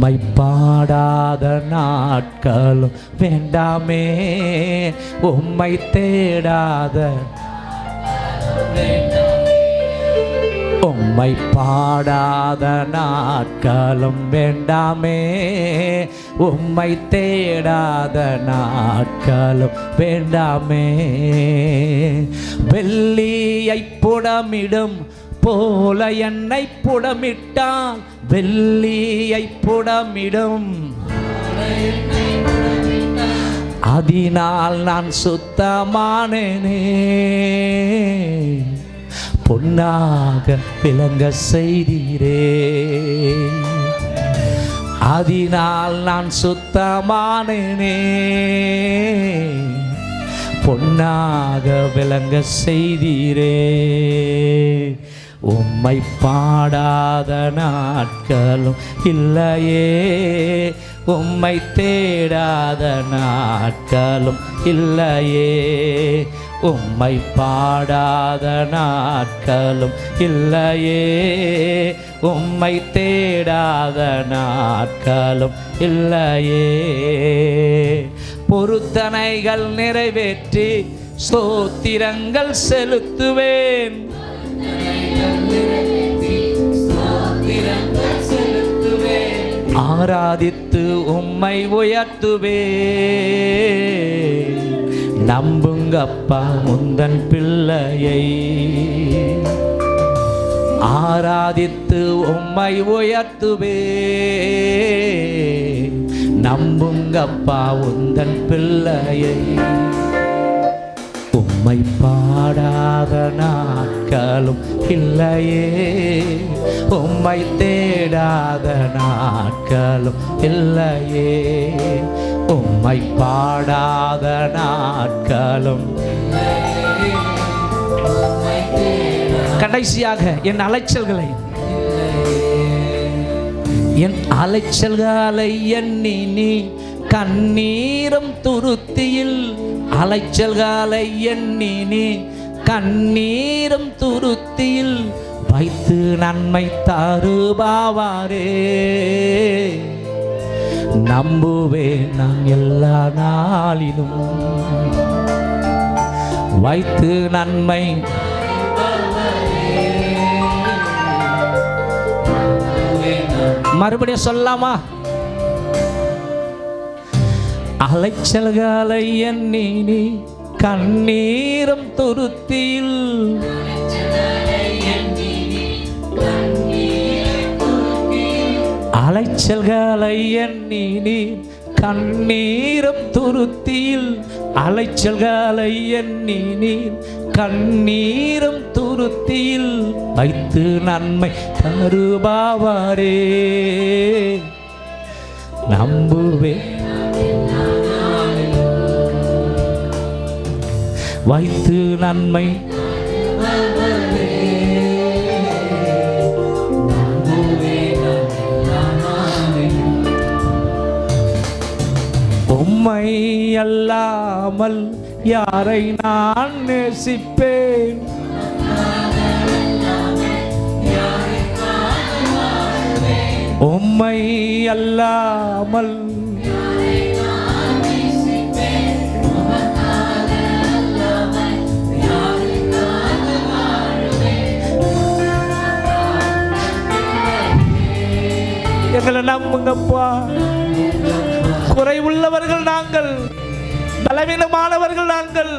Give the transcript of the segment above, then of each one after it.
உம்மை பாடாத நாட்களும் வேண்டாமே, உம்மை தேடாத உம்மை பாடாத நாட்களும் வேண்டாமே, உம்மை தேடாத நாட்களும் வேண்டாமே. வெள்ளியை புடமிடும் போல என்னை புடமிட்டால், வெள்ளியை புடமிடும் அதனால் நான் சுத்தமானேனே, பொன்னாக விளங்க செய்தீரே, அதனால் நான் சுத்தமானேனே, பொன்னாக விளங்க செய்தீரே. உம்மை பாடாத நாட்களும் இல்லையே, உம்மை தேடாத நாட்களும் இல்லையே, உம்மை பாடாத நாட்களும் இல்லையே, உம்மை தேடாத நாட்களும் இல்லையே. பொருத்தனைகள் நிறைவேற்றி ஸ்தோத்திரங்கள் செலுத்துவேன், ஆராதித்து உம்மை உயர்த்துவேன். நம்புங்கப்பா முந்தன் பிள்ளையை, ஆராதித்து உம்மை உயர்த்துவேன். நம்புங்கப்பா உந்தன் பிள்ளையை. உம்மை பாடாத நாட்களும் இல்லையே, உம்மை தேடாத நாட்களும் இல்லையே, உம்மை பாடாத நாட்களும். கடைசியாக என் அலைச்சல்களை எண்ணி நீ கண்ணீரும் துருத்தியில், அலைச்சல்களை எண்ணி நீ கண்ணீரும் துருத்தியில் வைத்து நன்மை தருபவரே. நம்புவேன் நான் எல்லா நாளிலும், வைத்து நன்மை மறுபடியும் சொல்லாமா? அலைச்சல்களை எண்ணி நீ கண்ணீரும் துருத்தியில், அலைச்சல்களை எண்ணி நீ கண்ணீரும் துருத்தியில், அலைச்சல்களை எண்ணி நீ கண்ணீரும் துருத்தியில் வைத்து நன்மை தருபவரே. நம்புவேன் வைத்து நன்மை உம்மை அல்லாமல் யாரை நான் நேசிப்பேன், உம்மை அல்லாமல் எங்களை நம்புங்கப்பா. குறைவுள்ளவர்கள் நாங்கள், பலவீனமானவர்கள் நாங்கள்.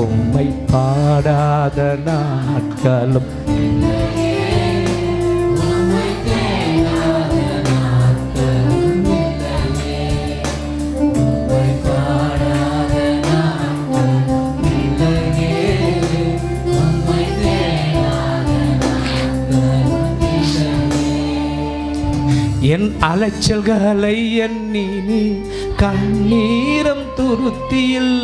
உம்மை பாடாத நாட்களும் என் அலைச்சல்களை எண்ணி நீ கண்ணீரும் துருத்தியில்,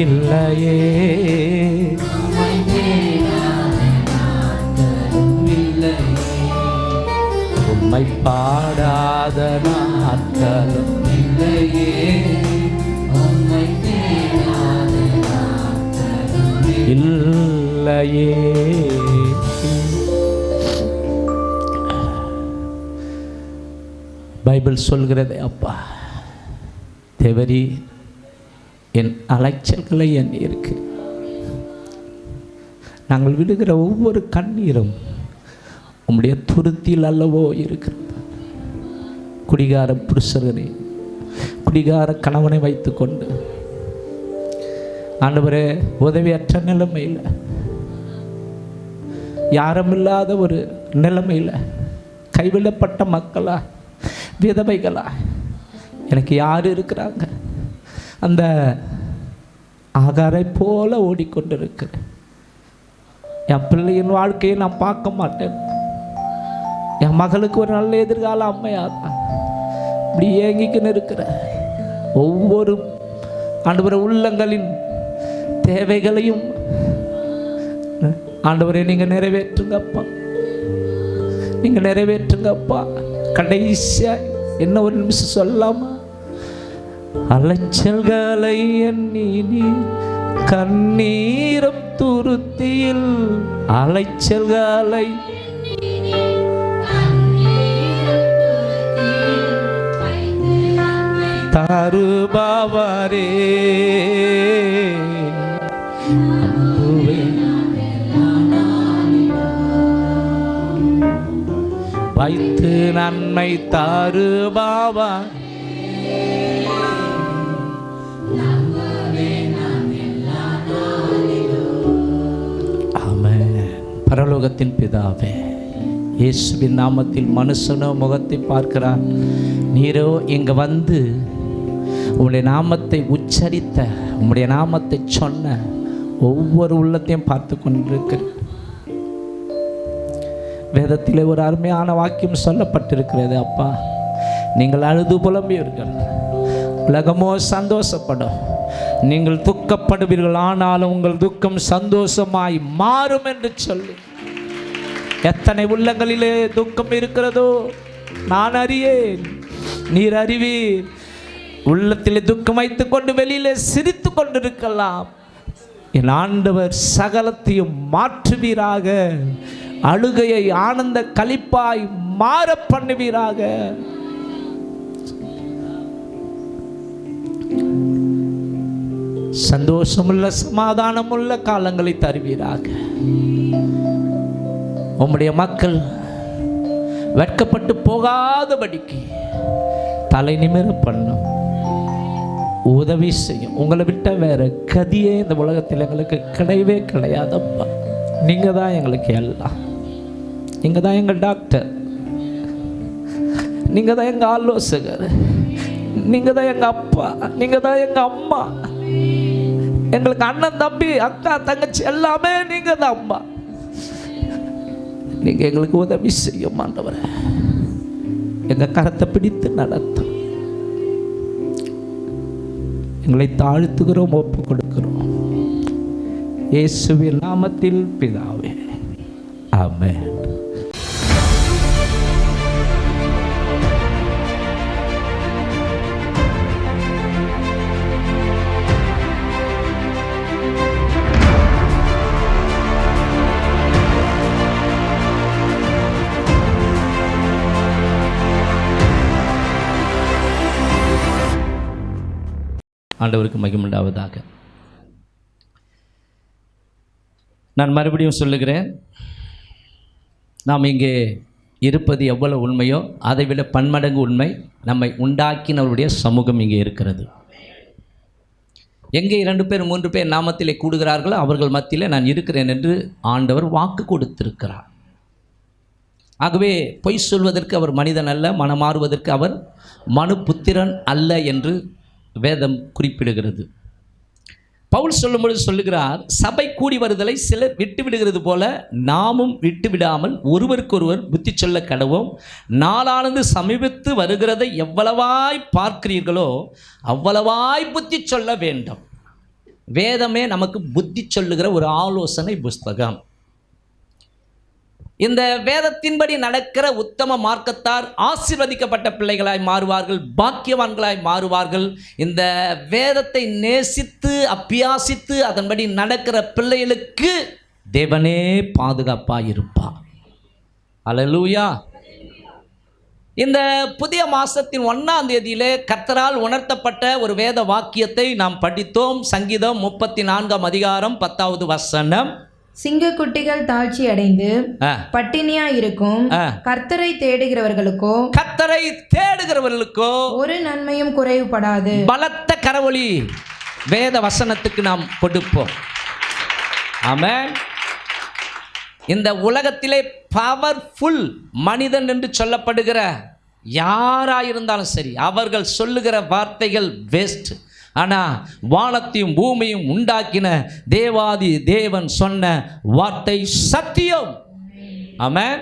இல்லையே. உம்மை பாடாத நாட்களும் இல்லையே. இல்லையே. பைபிள் சொல்கிறது, அப்பா தேவரி என் அலைச்சல்களை எண்ணி இருக்கு. நாங்கள் விடுகிற ஒவ்வொரு கண்ணீரும் உம்முடைய துருத்தியில் அல்லவோ இருக்கிறது. குடிகார புருஷனை, குடிகார கணவனை வைத்து கொண்டு ஆண்டவரே உதவியற்ற நிலைமையில், யாரும் இல்லாத ஒரு நிலைமையில், கைவிடப்பட்ட மக்களா, விதவைகளா எனக்கு யார் இருக்கிறாங்க? அந்த ஆகாரை போல ஓடிக்கொண்டிருக்கிறேன். என் பிள்ளையின் வாழ்க்கையை நான் பார்க்க மாட்டேன். என் மகளுக்கு ஒரு நல்ல எதிர்கால அம்மையாக இப்படி ஏங்கிக்கின்னு இருக்கிற ஒவ்வொரு ஆண்டவரை உள்ளங்களின் தேவைகளையும் ஆண்டவரை நீங்கள் நிறைவேற்றுங்கப்பா, நீங்கள் நிறைவேற்றுங்கப்பா. கடைசியாக என்ன ஒரு நிமிஷம் சொல்லாமா? அலைச்சல்களை எண்ணி கண்ணீரம் துருத்தியில், அலைச்சல்களை தருபவரே, வைத்து நன்மை தருபவர். பரலோகத்தின் பிதாவே, இயேசுவின் நாமத்தில் மனுஷனோ முகத்தை பார்க்கிறார், நீரோ இங்கே வந்து உம்முடைய நாமத்தை உச்சரித்த, உம்முடைய நாமத்தை சொன்ன ஒவ்வொரு உள்ளத்தையும் பார்த்து கொண்டிருக்கிற. வேதத்திலே ஒரு அருமையான வாக்கியம் சொல்லப்பட்டிருக்கிறது, அப்பா நீங்கள் அழுது புலம்புவீர்கள், உலகமோ சந்தோஷப்படும், நீங்கள் துக்கப்படுவீர்கள், ஆனாலும் உங்கள் துக்கம் சந்தோஷமாய் மாறும் என்று சொல்லி. எத்தனை உள்ளங்களிலே துக்கம் இருக்கிறதோ நான் அறியேன், நீர் அறிவீர். உள்ளத்திலே துக்கம் வைத்துக் கொண்டு வெளியிலே சிரித்து கொண்டிருக்கலாம். என் ஆண்டவர் சகலத்தையும் மாற்றுவீராக, அழுகையை ஆனந்த களிப்பாய் மாற பண்ணுவீராக. சந்தோஷமுள்ள சமாதானமுள்ள காலங்களை தருவீராக. உம்முடைய மக்கள் வெட்கப்பட்டு போகாதபடிக்கு தலை நிமிர பண்ணும், உதவி செய்யும். உங்களை விட்ட வேற கதியே இந்த உலகத்தில் எங்களுக்கு கிடையவே கிடையாதப்பா. நீங்கள் தான் எங்களுக்கு எல்லாம். நீங்கள் தான் எங்கள் டாக்டர், நீங்கள் தான் எங்கள் ஆலோசகர், நீங்கள் தான் எங்கள் அப்பா, நீங்கள் தான் எங்கள் அம்மா, எங்களுக்கு அண்ணன் தம்பி அக்கா தங்கச்சி எல்லாமே நீங்கள் தான் அம்மா. நீங்கள் எங்களுக்கு உதவி செய்யும் ஆண்டவரே. எங்கள் கரத்தை பிடித்து நடத்தும். எங்களை தாழ்த்துகிறோம், ஒப்பு கொடுக்கிறோம். இயேசுவின் நாமத்தில் பிதாவே, ஆமென். ஆண்டவருக்கு மகிமை உண்டாவதாக. நான் மறுபடியும் சொல்லுகிறேன், நாம் இங்கே இருப்பது எவ்வளவு உண்மையோ அதை விட பன்மடங்கு உண்மை நம்மை உண்டாக்கினவருடைய சமூகம் இங்கே இருக்கிறது. எங்கே 2 பேர் 3 பேர் நாமத்திலே கூடுகிறார்களோ அவர்கள் மத்தியில் நான் இருக்கிறேன் என்று ஆண்டவர் வாக்கு கொடுத்திருக்கிறார். ஆகவே பொய் சொல்வதற்கு அவர் மனிதன் அல்ல, மனமாறுவதற்கு அவர் மனுபுத்திரன் அல்ல என்று வேதம் குறிப்பிடுகிறது. பவுல் சொல்லும்பொழுது சொல்லுகிறார், சபை கூடி வருதலை சிலர் விட்டு விடுகிறது போல நாமும் விட்டு விடாமல் ஒருவருக்கொருவர் புத்தி சொல்ல கடவோம். நாளானது சமீபத்து வருகிறதை எவ்வளவாய் பார்க்கிறீர்களோ அவ்வளவாய் புத்தி சொல்ல வேண்டும். வேதமே நமக்கு புத்தி சொல்லுகிற ஒரு ஆலோசனை புஸ்தகம். இந்த வேதத்தின்படி நடக்கிற உத்தம மார்க்கத்தார் ஆசீர்வதிக்கப்பட்ட பிள்ளைகளாய் மாறுவார்கள், பாக்கியவான்களாய் மாறுவார்கள். இந்த வேதத்தை நேசித்து அபியாசித்து அதன்படி நடக்கிற பிள்ளைகளுக்கு தேவனே பாதுகாப்பாக இருப்பார். அல்லேலூயா. இந்த புதிய மாதத்தின் 1ஆம் தேதியிலே கர்த்தரால் உணர்த்தப்பட்ட ஒரு வேத வாக்கியத்தை நாம் படித்தோம். சங்கீதம் 34ஆம் அதிகாரம் 10வது வசனம். சிங்கக்குட்டிகள் தாழ்ச்சி அடைந்து பட்டினியா இருக்கும் கர்த்தரை தேடுகிறவர்களுக்கோ ஒரு நன்மையும் குறைவுபடாது. பலத்த கரவொலி வேத வசனத்துக்கு நாம் கொடுப்போம். ஆமென். இந்த உலகத்திலே பவர்ஃபுல் மனிதன் என்று சொல்லப்படுகிற யாராயிருந்தாலும் சரி, அவர்கள் சொல்லுகிற வார்த்தைகள் வேஸ்ட். ஆனால் வானத்தையும் பூமியும் உண்டாக்கின தேவாதி தேவன் சொன்ன வார்த்தை சத்தியம். ஆமென்.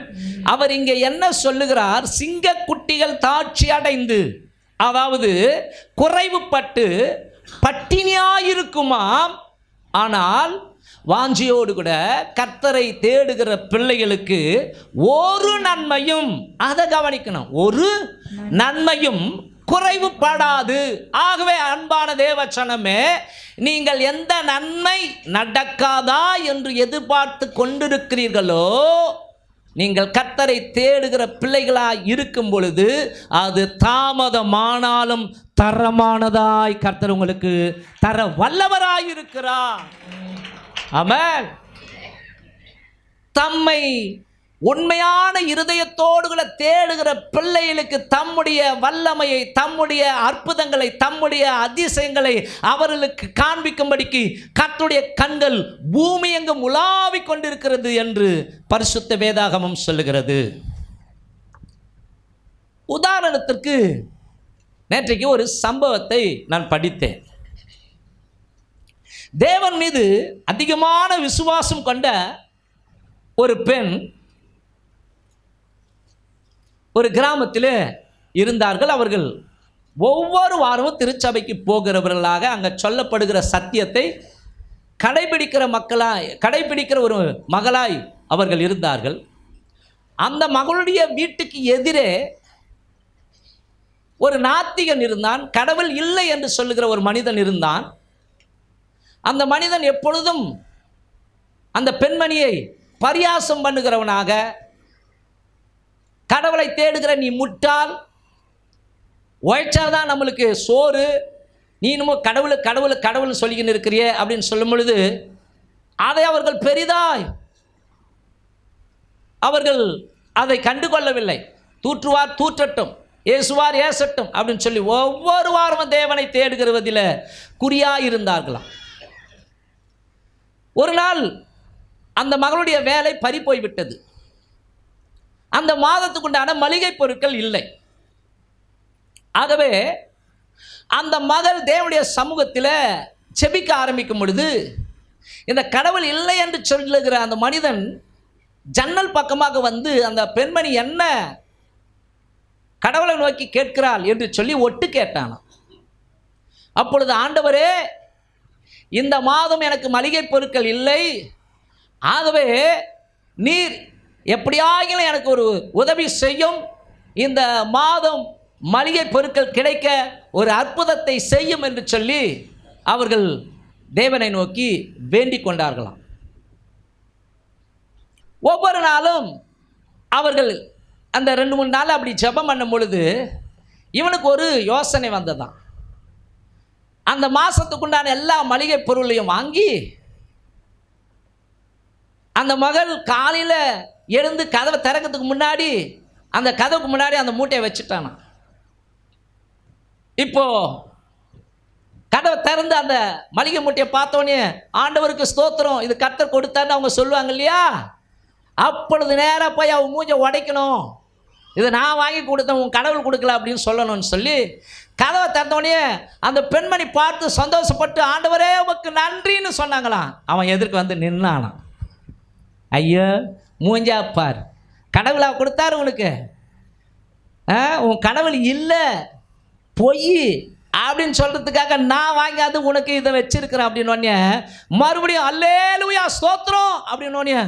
அவர் இங்கே என்ன சொல்லுகிறார்? சிங்கக்குட்டிகள் தாழ்ச்சி அடைந்து, அதாவது குறைவுபட்டு பட்டினியாயிருக்குமாம். ஆனால் வாஞ்சியோடு கூட கர்த்தரை தேடுகிற பிள்ளைகளுக்கு ஒரு நன்மையும், அதை கவனிக்கணும், ஒரு நன்மையும் குறைவுபடாது. ஆகவே அன்பான தேவச்சனமே, நீங்கள் எந்த நன்மை நடக்காதா என்று எதிர்பார்த்து கொண்டிருக்கிறீர்களோ, நீங்கள் கர்த்தரை தேடுகிற பிள்ளைகளாய் இருக்கும் பொழுது அது தாமதமானாலும் தரமானதாய் கர்த்தர் உங்களுக்கு தர வல்லவராயிருக்கிறார். ஆமென். தம்மை உண்மையான இருதயத்தோடு கூட தேடுகிற பிள்ளைகளுக்கு தம்முடைய வல்லமையை, தம்முடைய அற்புதங்களை, தம்முடைய அதிசயங்களை அவர்களுக்கு காண்பிக்கும்படிக்கு கர்த்தருடைய கண்கள் பூமி எங்கும் உலாவிக் கொண்டிருக்கிறது என்று பரிசுத்த வேதாகமம் சொல்லுகிறது. உதாரணத்திற்கு நேற்றைக்கு ஒரு சம்பவத்தை நான் படித்தேன். தேவன் மீது அதிகமான விசுவாசம் கொண்ட ஒரு பெண் ஒரு கிராமத்தில் இருந்தார்கள். அவர்கள் ஒவ்வொரு வாரமும் திருச்சபைக்கு போகிறவர்களாக அங்கே சொல்லப்படுகிற சத்தியத்தை கடைபிடிக்கிற ஒரு மகளாய் அவர்கள் இருந்தார்கள். அந்த மகளுடைய வீட்டுக்கு எதிரே ஒரு நாத்திகன் இருந்தான். கடவுள் இல்லை என்று சொல்லுகிற ஒரு மனிதன் இருந்தான். அந்த மனிதன் எப்பொழுதும் அந்த பெண்மணியை பரியாசம் பண்ணுகிறவனாக, கடவுளை தேடுகிற நீ முட்டாள், உழைச்சாதான் நம்மளுக்கு சோறு, நீ இன்னமும் கடவுள் கடவுள் கடவுள்னு சொல்லிக்கின்னு இருக்கிறியே அப்படின்னு சொல்லும் பொழுது அதை அவர்கள் பெரிதாய் அவர்கள் அதை கண்டுகொள்ளவில்லை. தூற்றுவார் தூற்றட்டும், ஏசுவார் ஏசட்டும் அப்படின்னு சொல்லி ஒவ்வொரு வாரமும் தேவனை தேடுகிறதில் குறியாயிருந்தார்களாம். ஒரு நாள் அந்த மகளுடைய வேலை பறி போய்விட்டது. அந்த மாதத்துக்குண்டான மளிகை பொருட்கள் இல்லை. ஆகவே அந்த மகள் தேவனுடைய சமூகத்தில் செபிக்க ஆரம்பிக்கும் பொழுது இந்த கடவுள் இல்லை என்று சொல்லுகிற அந்த மனிதன் ஜன்னல் பக்கமாக வந்து அந்த பெண்மணி என்ன கடவுளை நோக்கி கேட்கிறாள் என்று சொல்லி ஒட்டு கேட்டானாம். அப்பொழுது, ஆண்டவரே, இந்த மாதம் எனக்கு மளிகை பொருட்கள் இல்லை, ஆகவே நீர் எப்படியாகிலும் எனக்கு ஒரு உதவி செய்யும், இந்த மாதம் மளிகை பொருட்கள் கிடைக்க ஒரு அற்புதத்தை செய்யும் என்று சொல்லி அவர்கள் தேவனை நோக்கி வேண்டிக் கொண்டார்களாம். ஒவ்வொரு நாளும் அவர்கள் அந்த 2-3 நாள் அப்படி ஜெபம் பண்ணும் பொழுது இவனுக்கு ஒரு யோசனை வந்ததான். அந்த மாதத்துக்குண்டான எல்லா மளிகை பொருளையும் வாங்கி அந்த மகள் காலையில் எழுந்து கதவை திறக்கிறதுக்கு முன்னாடி அந்த கதவுக்கு முன்னாடி அந்த மூட்டையை வச்சுட்டானா. இப்போ கதவை திறந்து அந்த மளிகை மூட்டையை பார்த்தோன்னே ஆண்டவருக்கு ஸ்தோத்திரம், இது கர்த்தர் கொடுத்தான்னு அவங்க சொல்லுவாங்க இல்லையா? அப்பொழுது நேராக போய் அவன் மூஞ்சை உடைக்கணும், இதை நான் வாங்கி கொடுத்தேன், உன் கடவுள் கொடுக்கல அப்படின்னு சொல்லணும்னு சொல்லி கதவை திறந்தோடனே அந்த பெண்மணி பார்த்து சந்தோஷப்பட்டு, ஆண்டவரே உமக்கு நன்றின்னு சொன்னாங்களாம். அவன் எதிர்க்கு வந்து நின்னானான். ஐயோ மூஞ்சா பார், கடவுளா கொடுத்தாரு உனக்கு? உன் கடவுள் இல்லை, பொய், அப்படின்னு சொல்றதுக்காக நான் வாங்காது உனக்கு இதை வச்சிருக்கிறேன் அப்படின்னு மறுபடியும் அல்லேலூயா ஸ்தோத்திரம் அப்படின்னு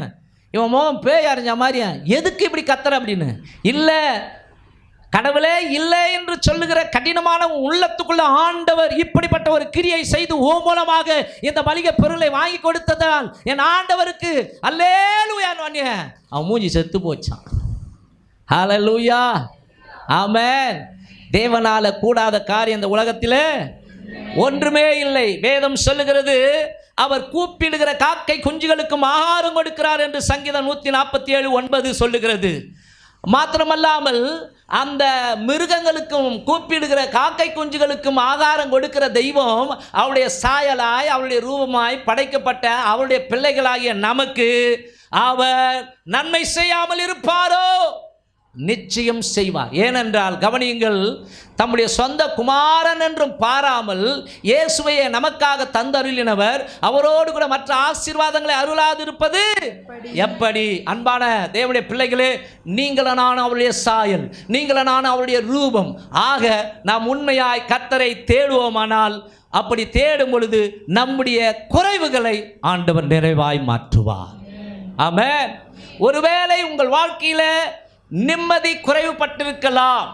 இவன் மோகம் பேய் அறிஞ்ச மாதிரியா, எதுக்கு இப்படி கத்துற அப்படின்னு. இல்லை கடவுளே இல்லை என்று சொல்லுகிற கடினமான உள்ளத்துக்குள்ள ஆண்டவர் இப்படிப்பட்ட ஒரு கிரியை செய்து ஓ மூலமாக இந்த மளிகை பொருளை வாங்கி கொடுத்ததால் என் ஆண்டவருக்கு அல்லேலூயான்னு அவன் மூஞ்சி செத்து போச்சான். ஹல்லேலூயா, ஆமென். தேவனால கூடாத காரியம் இந்த உலகத்தில் ஒன்றுமே இல்லை. வேதம் சொல்லுகிறது, அவர் கூப்பிடுகிற காக்கை குஞ்சுகளுக்கும் ஆகாரம் கொடுக்கிறார் என்று சங்கீதம் 147:9 சொல்லுகிறது. மாத்திரமல்லாமல் அந்த மிருகங்களுக்கும் கூப்பிடுகிற காக்கை குஞ்சுகளுக்கும் ஆகாரம் கொடுக்கிற தெய்வம் அவருடைய சாயலாய் அவருடைய ரூபமாய் படைக்கப்பட்ட அவருடைய பிள்ளைகளாகிய நமக்கு அவர் நன்மை செய்யாமல் இருப்பாரோ? நிச்சயம் செய்வார். ஏனென்றால் கவனியுங்கள், தம்முடைய சொந்த குமாரன் என்றும் பாராமல் இயேசுவையே நமக்காக தந்தருளினவர் அவரோடு கூட மற்ற ஆசீர்வாதங்களை அருளாதிருப்பது எப்படி? அன்பான தேவனுடைய பிள்ளைகளே, நீங்களான அவருடைய சாயல், நீங்களான அவருடைய ரூபம். ஆக நாம் உண்மையாய் கர்த்தரை தேடுவோமானால், அப்படி தேடும் பொழுது நம்முடைய குறைவுகளை ஆண்டவர் நிறைவாய் மாற்றுவார். ஆமென். ஒருவேளை உங்கள் வாழ்க்கையில் நிம்மதி குறைவுபட்டிருக்கலாம்,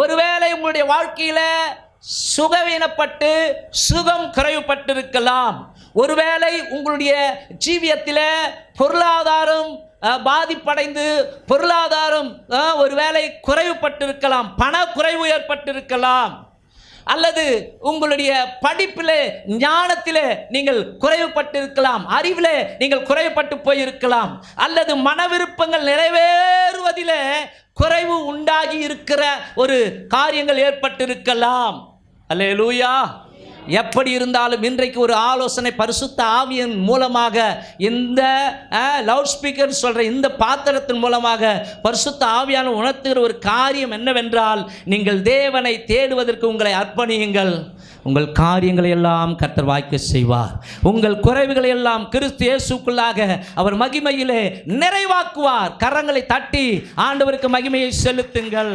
ஒருவேளை உங்களுடைய வாழ்க்கையில் சுகவீனப்பட்டு சுகம் குறைவுபட்டிருக்கலாம், ஒருவேளை உங்களுடைய ஜீவியத்தில் பொருளாதாரம் பாதிப்படைந்து பொருளாதாரம் ஒருவேளை குறைவுபட்டிருக்கலாம், பண குறைவு ஏற்பட்டிருக்கலாம், அல்லது உங்களுடைய படிப்பிலே ஞானத்திலே நீங்கள் குறைவுபட்டிருக்கலாம், அறிவிலே நீங்கள் குறைவுபட்டு போயிருக்கலாம், அல்லது மன விருப்பங்கள் நிறைவேறுவதிலே குறைவு உண்டாகி இருக்கிற ஒரு காரியங்கள் ஏற்பட்டிருக்கலாம். அல்லேலூயா. எப்படி இருந்தாலும் இன்றைக்கு ஒரு ஆலோசனை பரிசுத்த ஆவியின் மூலமாக, இந்த லவுட் ஸ்பீக்கர் சொல்கிற இந்த பாத்திரத்தின் மூலமாக பரிசுத்த ஆவியான உணர்த்துகிற ஒரு காரியம் என்னவென்றால், நீங்கள் தேவனை தேடுவதற்கு உங்களை அர்ப்பணியுங்கள். உங்கள் காரியங்களை எல்லாம் கர்த்தர் வாய்க்க செய்வார். உங்கள் குறைவுகளை எல்லாம் கிறிஸ்து இயேசுக்குள்ளாக அவர் மகிமையிலே நிறைவாக்குவார். கரங்களை தட்டி ஆண்டவருக்கு மகிமையை செலுத்துங்கள்.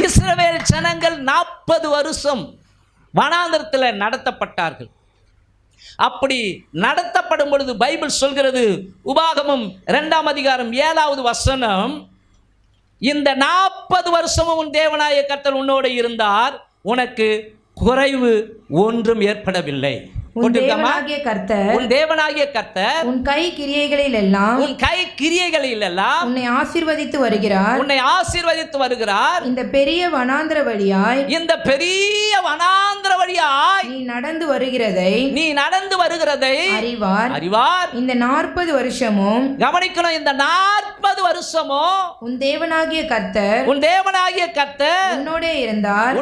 இஸ்ரவேல் ஜனங்கள் 40 வருஷம் வனாந்தரத்தில் நடத்தப்பட்டார்கள். அப்படி நடத்தப்படும் பொழுது பைபிள் சொல்கிறது, உபாகமம் 2ஆம் அதிகாரம் 7வது வசனம், இந்த 40 வருஷமும் உன் தேவனாய கர்த்தர் உன்னோடு இருந்தார், உனக்கு குறைவு ஒன்றும் ஏற்படவில்லை. உன் தேவனாகிய கர்த்தர் உன் கை கிரியைகளில் எல்லாம் உன்னை ஆசீர்வதித்து வருகிறார். இந்த பெரிய வனாந்திர வழியாய் நீ நடந்து வருகிறதை அறிவார். இந்த 40 வருஷமும் கவனிக்கணும், இந்த 40 வருஷமும் உன் தேவனாகிய கர்த்தர் உன்னோடே இருந்தார்,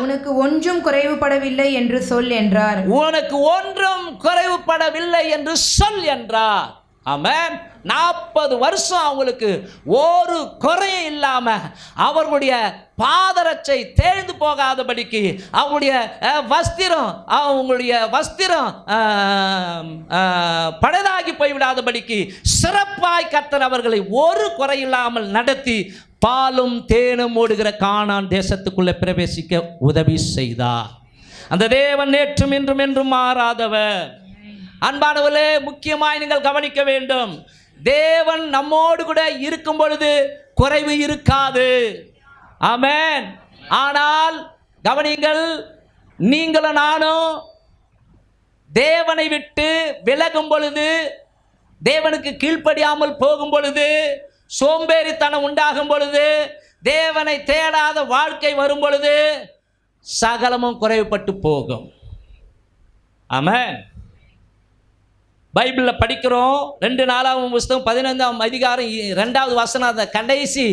உனக்கு ஒன்றும் குறைவுபடவில்லை என்று சொல் என்றார். உனக்கு ஒன்றும் குறைவுபடவில்லை என்று சொல் என்றார். ஆமென். 40 வருஷம் அவங்களுக்கு ஒரு குறையும் இல்லாம அவர்களுடைய பாதரட்சை தேய்ந்து போகாதபடிக்கு, அவங்களுடைய வஸ்திரம் பழுதாகி போய்விடாதபடிக்கு சிறப்பாய் கர்த்தர் அவர்களை ஒரு குறையில்லாமல் நடத்தி பாலும் தேனும் ஓடுகிற கானான் தேசத்துக்குள்ளே பிரவேசிக்க உதவி செய்தார். அந்த தேவன் நேற்றும் இன்றும் என்றும் மாறாதவர். அன்பானவர்களே, முக்கியமாய் நீங்கள் கவனிக்க வேண்டும், தேவன் நம்மோடு கூட இருக்கும் பொழுது குறைவு இருக்காது. ஆமென். ஆனால் கவனிங்கள், நீங்களும் நானும் தேவனை விட்டு விலகும் பொழுது, தேவனுக்கு கீழ்ப்படியாமல் போகும் பொழுது, சோம்பேறித்தனம் உண்டாகும் பொழுது, தேவனை தேடாத வாழ்க்கை வரும் பொழுது சகலமும் குறைவுபட்டு போகும். ஆமென். பைபிளில் படிக்கிறோம், 2 நாளாகவும் புஸ்தகம் 15ஆம் அதிகாரம் 2வது வசனம், அந்த கடைசி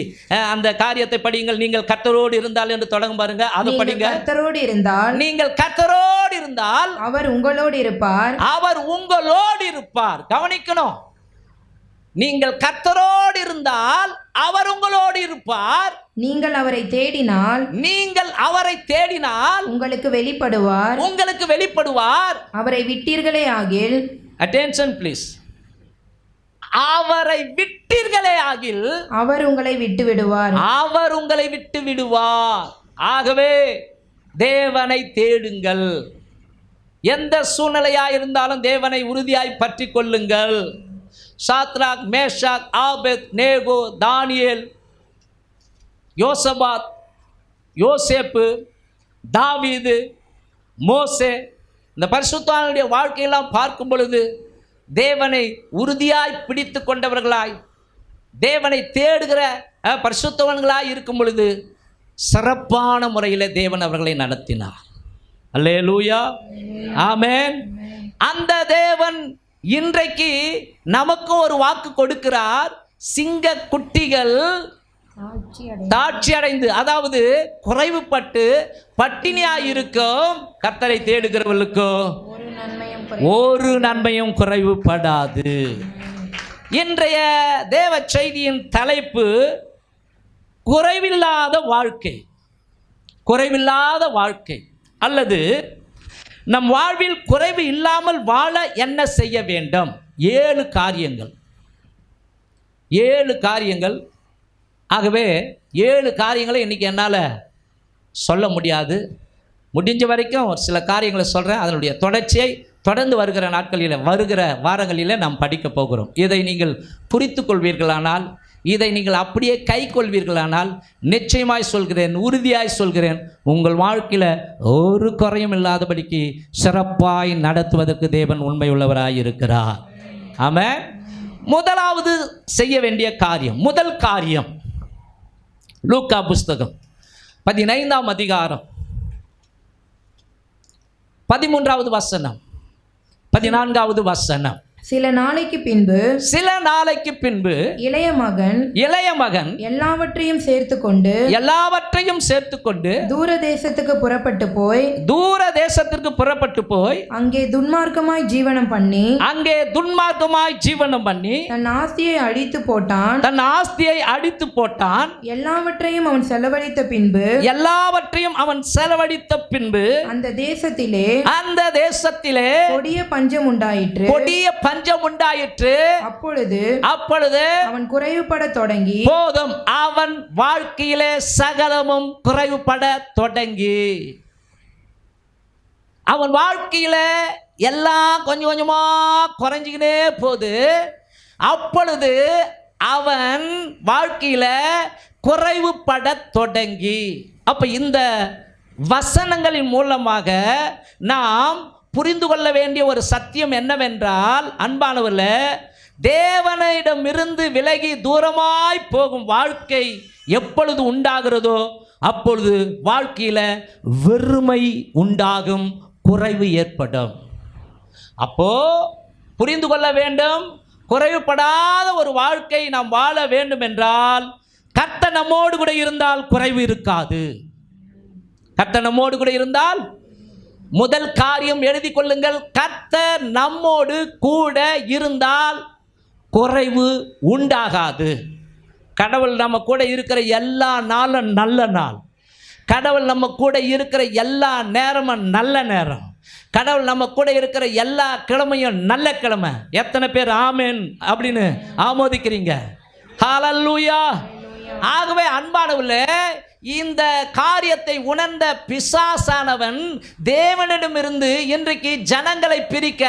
அந்த காரியத்தை படியுங்கள். நீங்கள் கர்த்தரோடு இருந்தால் என்று தொடங்கும் பாருங்க, அதை படிங்க. நீங்கள் கர்த்தரோடு இருந்தால் அவர் உங்களோடு இருப்பார். கவனிக்கணும், நீங்கள் கர்த்தரோடு இருந்தால் அவர் உங்களோடு இருப்பார். நீங்கள் அவரை தேடினால் உங்களுக்கு வெளிப்படுவார். அவரை விட்டீர்களே ஆகில், attention please, அவரை விட்டீர்களே ஆகில் அவர் உங்களை விட்டு விடுவார். ஆகவே தேவனை தேடுங்கள். எந்த சூழ்நிலையாக இருந்தாலும் தேவனை உறுதியாய் பற்றி கொள்ளுங்கள். சாத்ராக், மேஷாக், ஆபேத் நேகோ, தானியேல், யோசபாத், யோசேப்பு, தாவீது, மோசே, இந்த பரிசுத்தவான்களுடைய வாழ்க்கையெல்லாம் பார்க்கும் பொழுது தேவனை உறுதியாய் பிடித்து கொண்டவர்களாய், தேவனை தேடுகிற பரிசுத்தவான்களாய் இருக்கும் பொழுது சிறப்பான முறையில் தேவன் அவர்களை நடத்தினார். அல்லேலூயா, ஆமென். அந்த தேவன் இன்றைக்கு நமக்கு ஒரு வாக்கு கொடுக்கிறார். சிங்க குட்டிகள் தாட்சி அடைந்து, அதாவது குறைவுபட்டு பட்டினியாய் இருக்கும் கர்த்தரை தேடுகிறவர்களுக்கோ ஒரு நன்மையும் குறைவுபடாது. இன்றைய தேவ செய்தியின் தலைப்பு குறைவில்லாத வாழ்க்கை. குறைவில்லாத வாழ்க்கை அல்லது நம் வாழ்வில் குறைவு இல்லாமல் வாழ என்ன செய்ய வேண்டும்? 7 காரியங்கள். 7 காரியங்கள். ஆகவே 7 காரியங்களை இன்றைக்கி என்னால் சொல்ல முடியாது. முடிஞ்ச வரைக்கும் ஒரு சில காரியங்களை சொல்கிறேன். அதனுடைய தொடர்ச்சியை தொடர்ந்து வருகிற நாட்களில், வருகிற வாரங்களில் நாம் படிக்க போகிறோம். இதை நீங்கள் புரிந்து கொள்வீர்களானால், இதை நீங்கள் அப்படியே கை கொள்வீர்களானால், நிச்சயமாய் சொல்கிறேன், உறுதியாய் சொல்கிறேன், உங்கள் வாழ்க்கையில் ஒரு குறையும் இல்லாதபடிக்கு சிறப்பாய் நடத்துவதற்கு தேவன் உண்மை உள்ளவராய் இருக்கிறார். ஆமென். முதலாவது செய்ய வேண்டிய காரியம், முதல் காரியம், லூக்கா புஸ்தகம் 15ஆம் அதிகாரம் 13வது வசனம், 14வது வசனம். சில நாளைக்கு பின்பு இளைய மகன் எல்லாவற்றையும் சேர்த்துக்கொண்டு தூர தேசத்துக்கு புறப்பட்டு போய் அங்கே துன்மார்க்கமாய் ஜீவனம் பண்ணி தன் ஆஸ்தியை அழித்து போட்டான். எல்லாவற்றையும் அவன் செலவழித்த பின்பு அந்த தேசத்திலே கொடிய பஞ்சம் உண்டாயிற்று. அப்பொழுது அவன் குறைவுபட தொடங்கி, போதும், அவன் வாழ்க்கையிலே சகலமும் குறைவுபட தொடங்கி, அவன் வாழ்க்கையில எல்லாம் கொஞ்சம் கொஞ்சமா குறைஞ்சிக்கினே போகுது. அப்பொழுது அவன் வாழ்க்கையில குறைவுபட தொடங்கி. அப்ப இந்த வசனங்களின் மூலமாக நாம் புரிந்து கொள்ள வேண்டிய ஒரு சத்தியம் என்னவென்றால், அன்பானவர்களே, தேவனிடமிருந்து விலகி தூரமாய் போகும் வாழ்க்கை எப்பொழுது உண்டாகிறதோ அப்பொழுது வாழ்க்கையில் வெறுமை உண்டாகும், குறைவு ஏற்படும். அப்போ புரிந்து கொள்ள வேண்டும், குறைவுபடாத ஒரு வாழ்க்கை நாம் வாழ வேண்டும் என்றால் கர்த்தர் நம்மோடு கூட இருந்தால் குறைவு இருக்காது. கர்த்தர் நம்மோடு கூட இருந்தால், முதல் காரியம் எழுதி கொள்ளுங்கள், கர்த்தர் நம்மோடு கூட இருந்தால் குறைவு உண்டாகாது. கடவுள் நம்ம கூட இருக்கிற எல்லா நாளும் நல்ல நாள். கடவுள் நம்ம கூட இருக்கிற எல்லா நேரமும் நல்ல நேரம். கடவுள் நம்ம கூட இருக்கிற எல்லா கிழமையும் நல்ல கிழமை. எத்தனை பேர் ஆமென் அப்படின்னு ஆமோதிக்கிறீங்க? ஹல்லேலூயா. ஆகவே அன்பானவர்களே, இந்த காரியத்தை உணர்ந்த பிசாசானவன் தேவனிடமிருந்து இன்றைக்கு ஜனங்களை பிரிக்க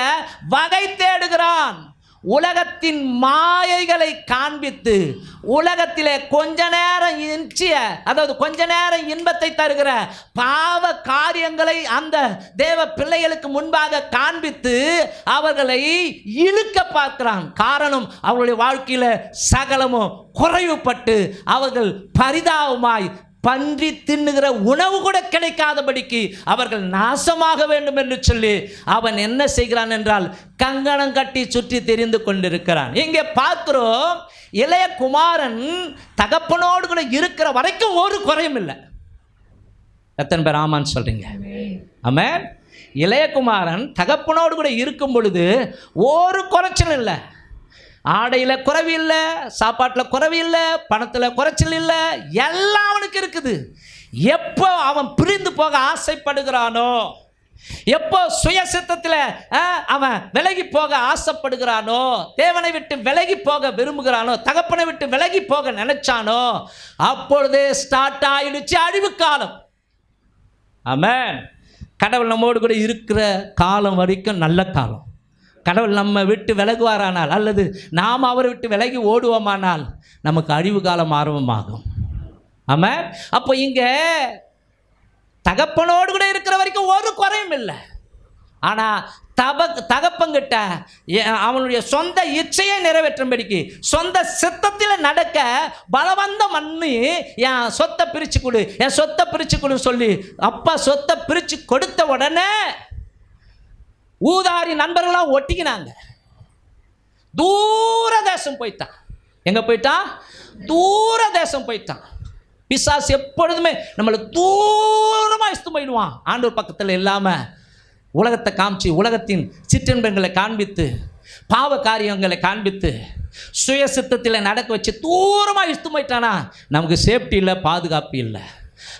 வகை தேடுகிறான். உலகத்தின் மாயைகளை காண்பித்து உலகத்திலே கொஞ்ச நேரம் கொஞ்ச நேரம் இன்பத்தை தருகிற பாவ காரியங்களை அந்த தேவ பிள்ளைகளுக்கு முன்பாக காண்பித்து அவர்களை இழுக்க பார்க்கிறான். காரணம், அவர்களுடைய வாழ்க்கையில சகலமும் குறைவுபட்டு அவர்கள் பரிதாபமாய் பன்றி தின்னுகிற உணவு கூட கிடைக்காதபடிக்கு அவர்கள் நாசமாக வேண்டும் என்று சொல்லி அவன் என்ன செய்கிறான் என்றால் கங்கணம் கட்டி சுற்றி தெரிந்து கொண்டிருக்கிறான். இங்கே பார்க்கிறோம், இளைய குமாரன் தகப்பனோடு கூட இருக்கிற வரைக்கும் ஒரு குறையும் இல்லை. எத்தனை பேர் ஆமான்னு சொல்றீங்க? ஆமென். இளையகுமாரன் தகப்பனோடு கூட இருக்கும் பொழுது ஒரு குறைச்சல் இல்லை. ஆடையில் குறைவு இல்லை, சாப்பாட்டில் குறைவு இல்லை, பணத்தில் குறைச்சல் இல்லை, எல்லாம் அவனுக்கு இருக்குது. எப்போ அவன் பிரிந்து போக ஆசைப்படுகிறானோ, எப்போ சுயசித்தத்தில் அவன் விலகி போக ஆசைப்படுகிறானோ, தேவனை விட்டு விலகி போக விரும்புகிறானோ, தகப்பனை விட்டு விலகி போக நினைச்சானோ, அப்பொழுதே ஸ்டார்ட் ஆயிடுச்சு அழிவு காலம். ஆமென். கடவுள் நம்மோடு கூட இருக்கிற காலம் வரைக்கும் நல்ல காலம். கடவுள் நம்ம விட்டு விலகுவாரானால் அல்லது நாம் அவரை விட்டு விலகி ஓடுவோமானால் நமக்கு அழிவு காலம் ஆரம்பமாகும். ஆமென். அப்போ இங்கே தகப்பனோடு கூட இருக்கிற வரைக்கும் ஒரு குறையும் இல்லை. ஆனால் தகப்பங்கிட்ட அவனுடைய சொந்த இச்சையை நிறைவேற்றும்படிக்கு சொந்த சித்தத்தில் நடக்க பலவந்தம் பண்ணி என் சொத்தை பிரித்து கொடு, என் சொத்தை பிரித்து கொடுன்னு சொல்லி அப்பா சொத்தை பிரித்து கொடுத்த உடனே ஊதாரி நண்பர்களாக ஒட்டிக்கினாங்க. தூர தேசம் போயிட்டான். எங்கே போயிட்டான்? தூர தேசம் போயிட்டான். பிசாசு எப்பொழுதுமே நம்மளை தூரமாக இழுத்து போயிடுவான். ஆண்டவர் பக்கத்தில் இல்லாமல் உலகத்தை காமிச்சு, உலகத்தின் சிற்றின்பங்களை காண்பித்து, பாவ காரியங்களை காண்பித்து, சுய சித்தத்தில் நடக்க வச்சு தூரமாக இழுத்து போயிட்டானா நமக்கு சேஃப்டி இல்லை, பாதுகாப்பு இல்லை.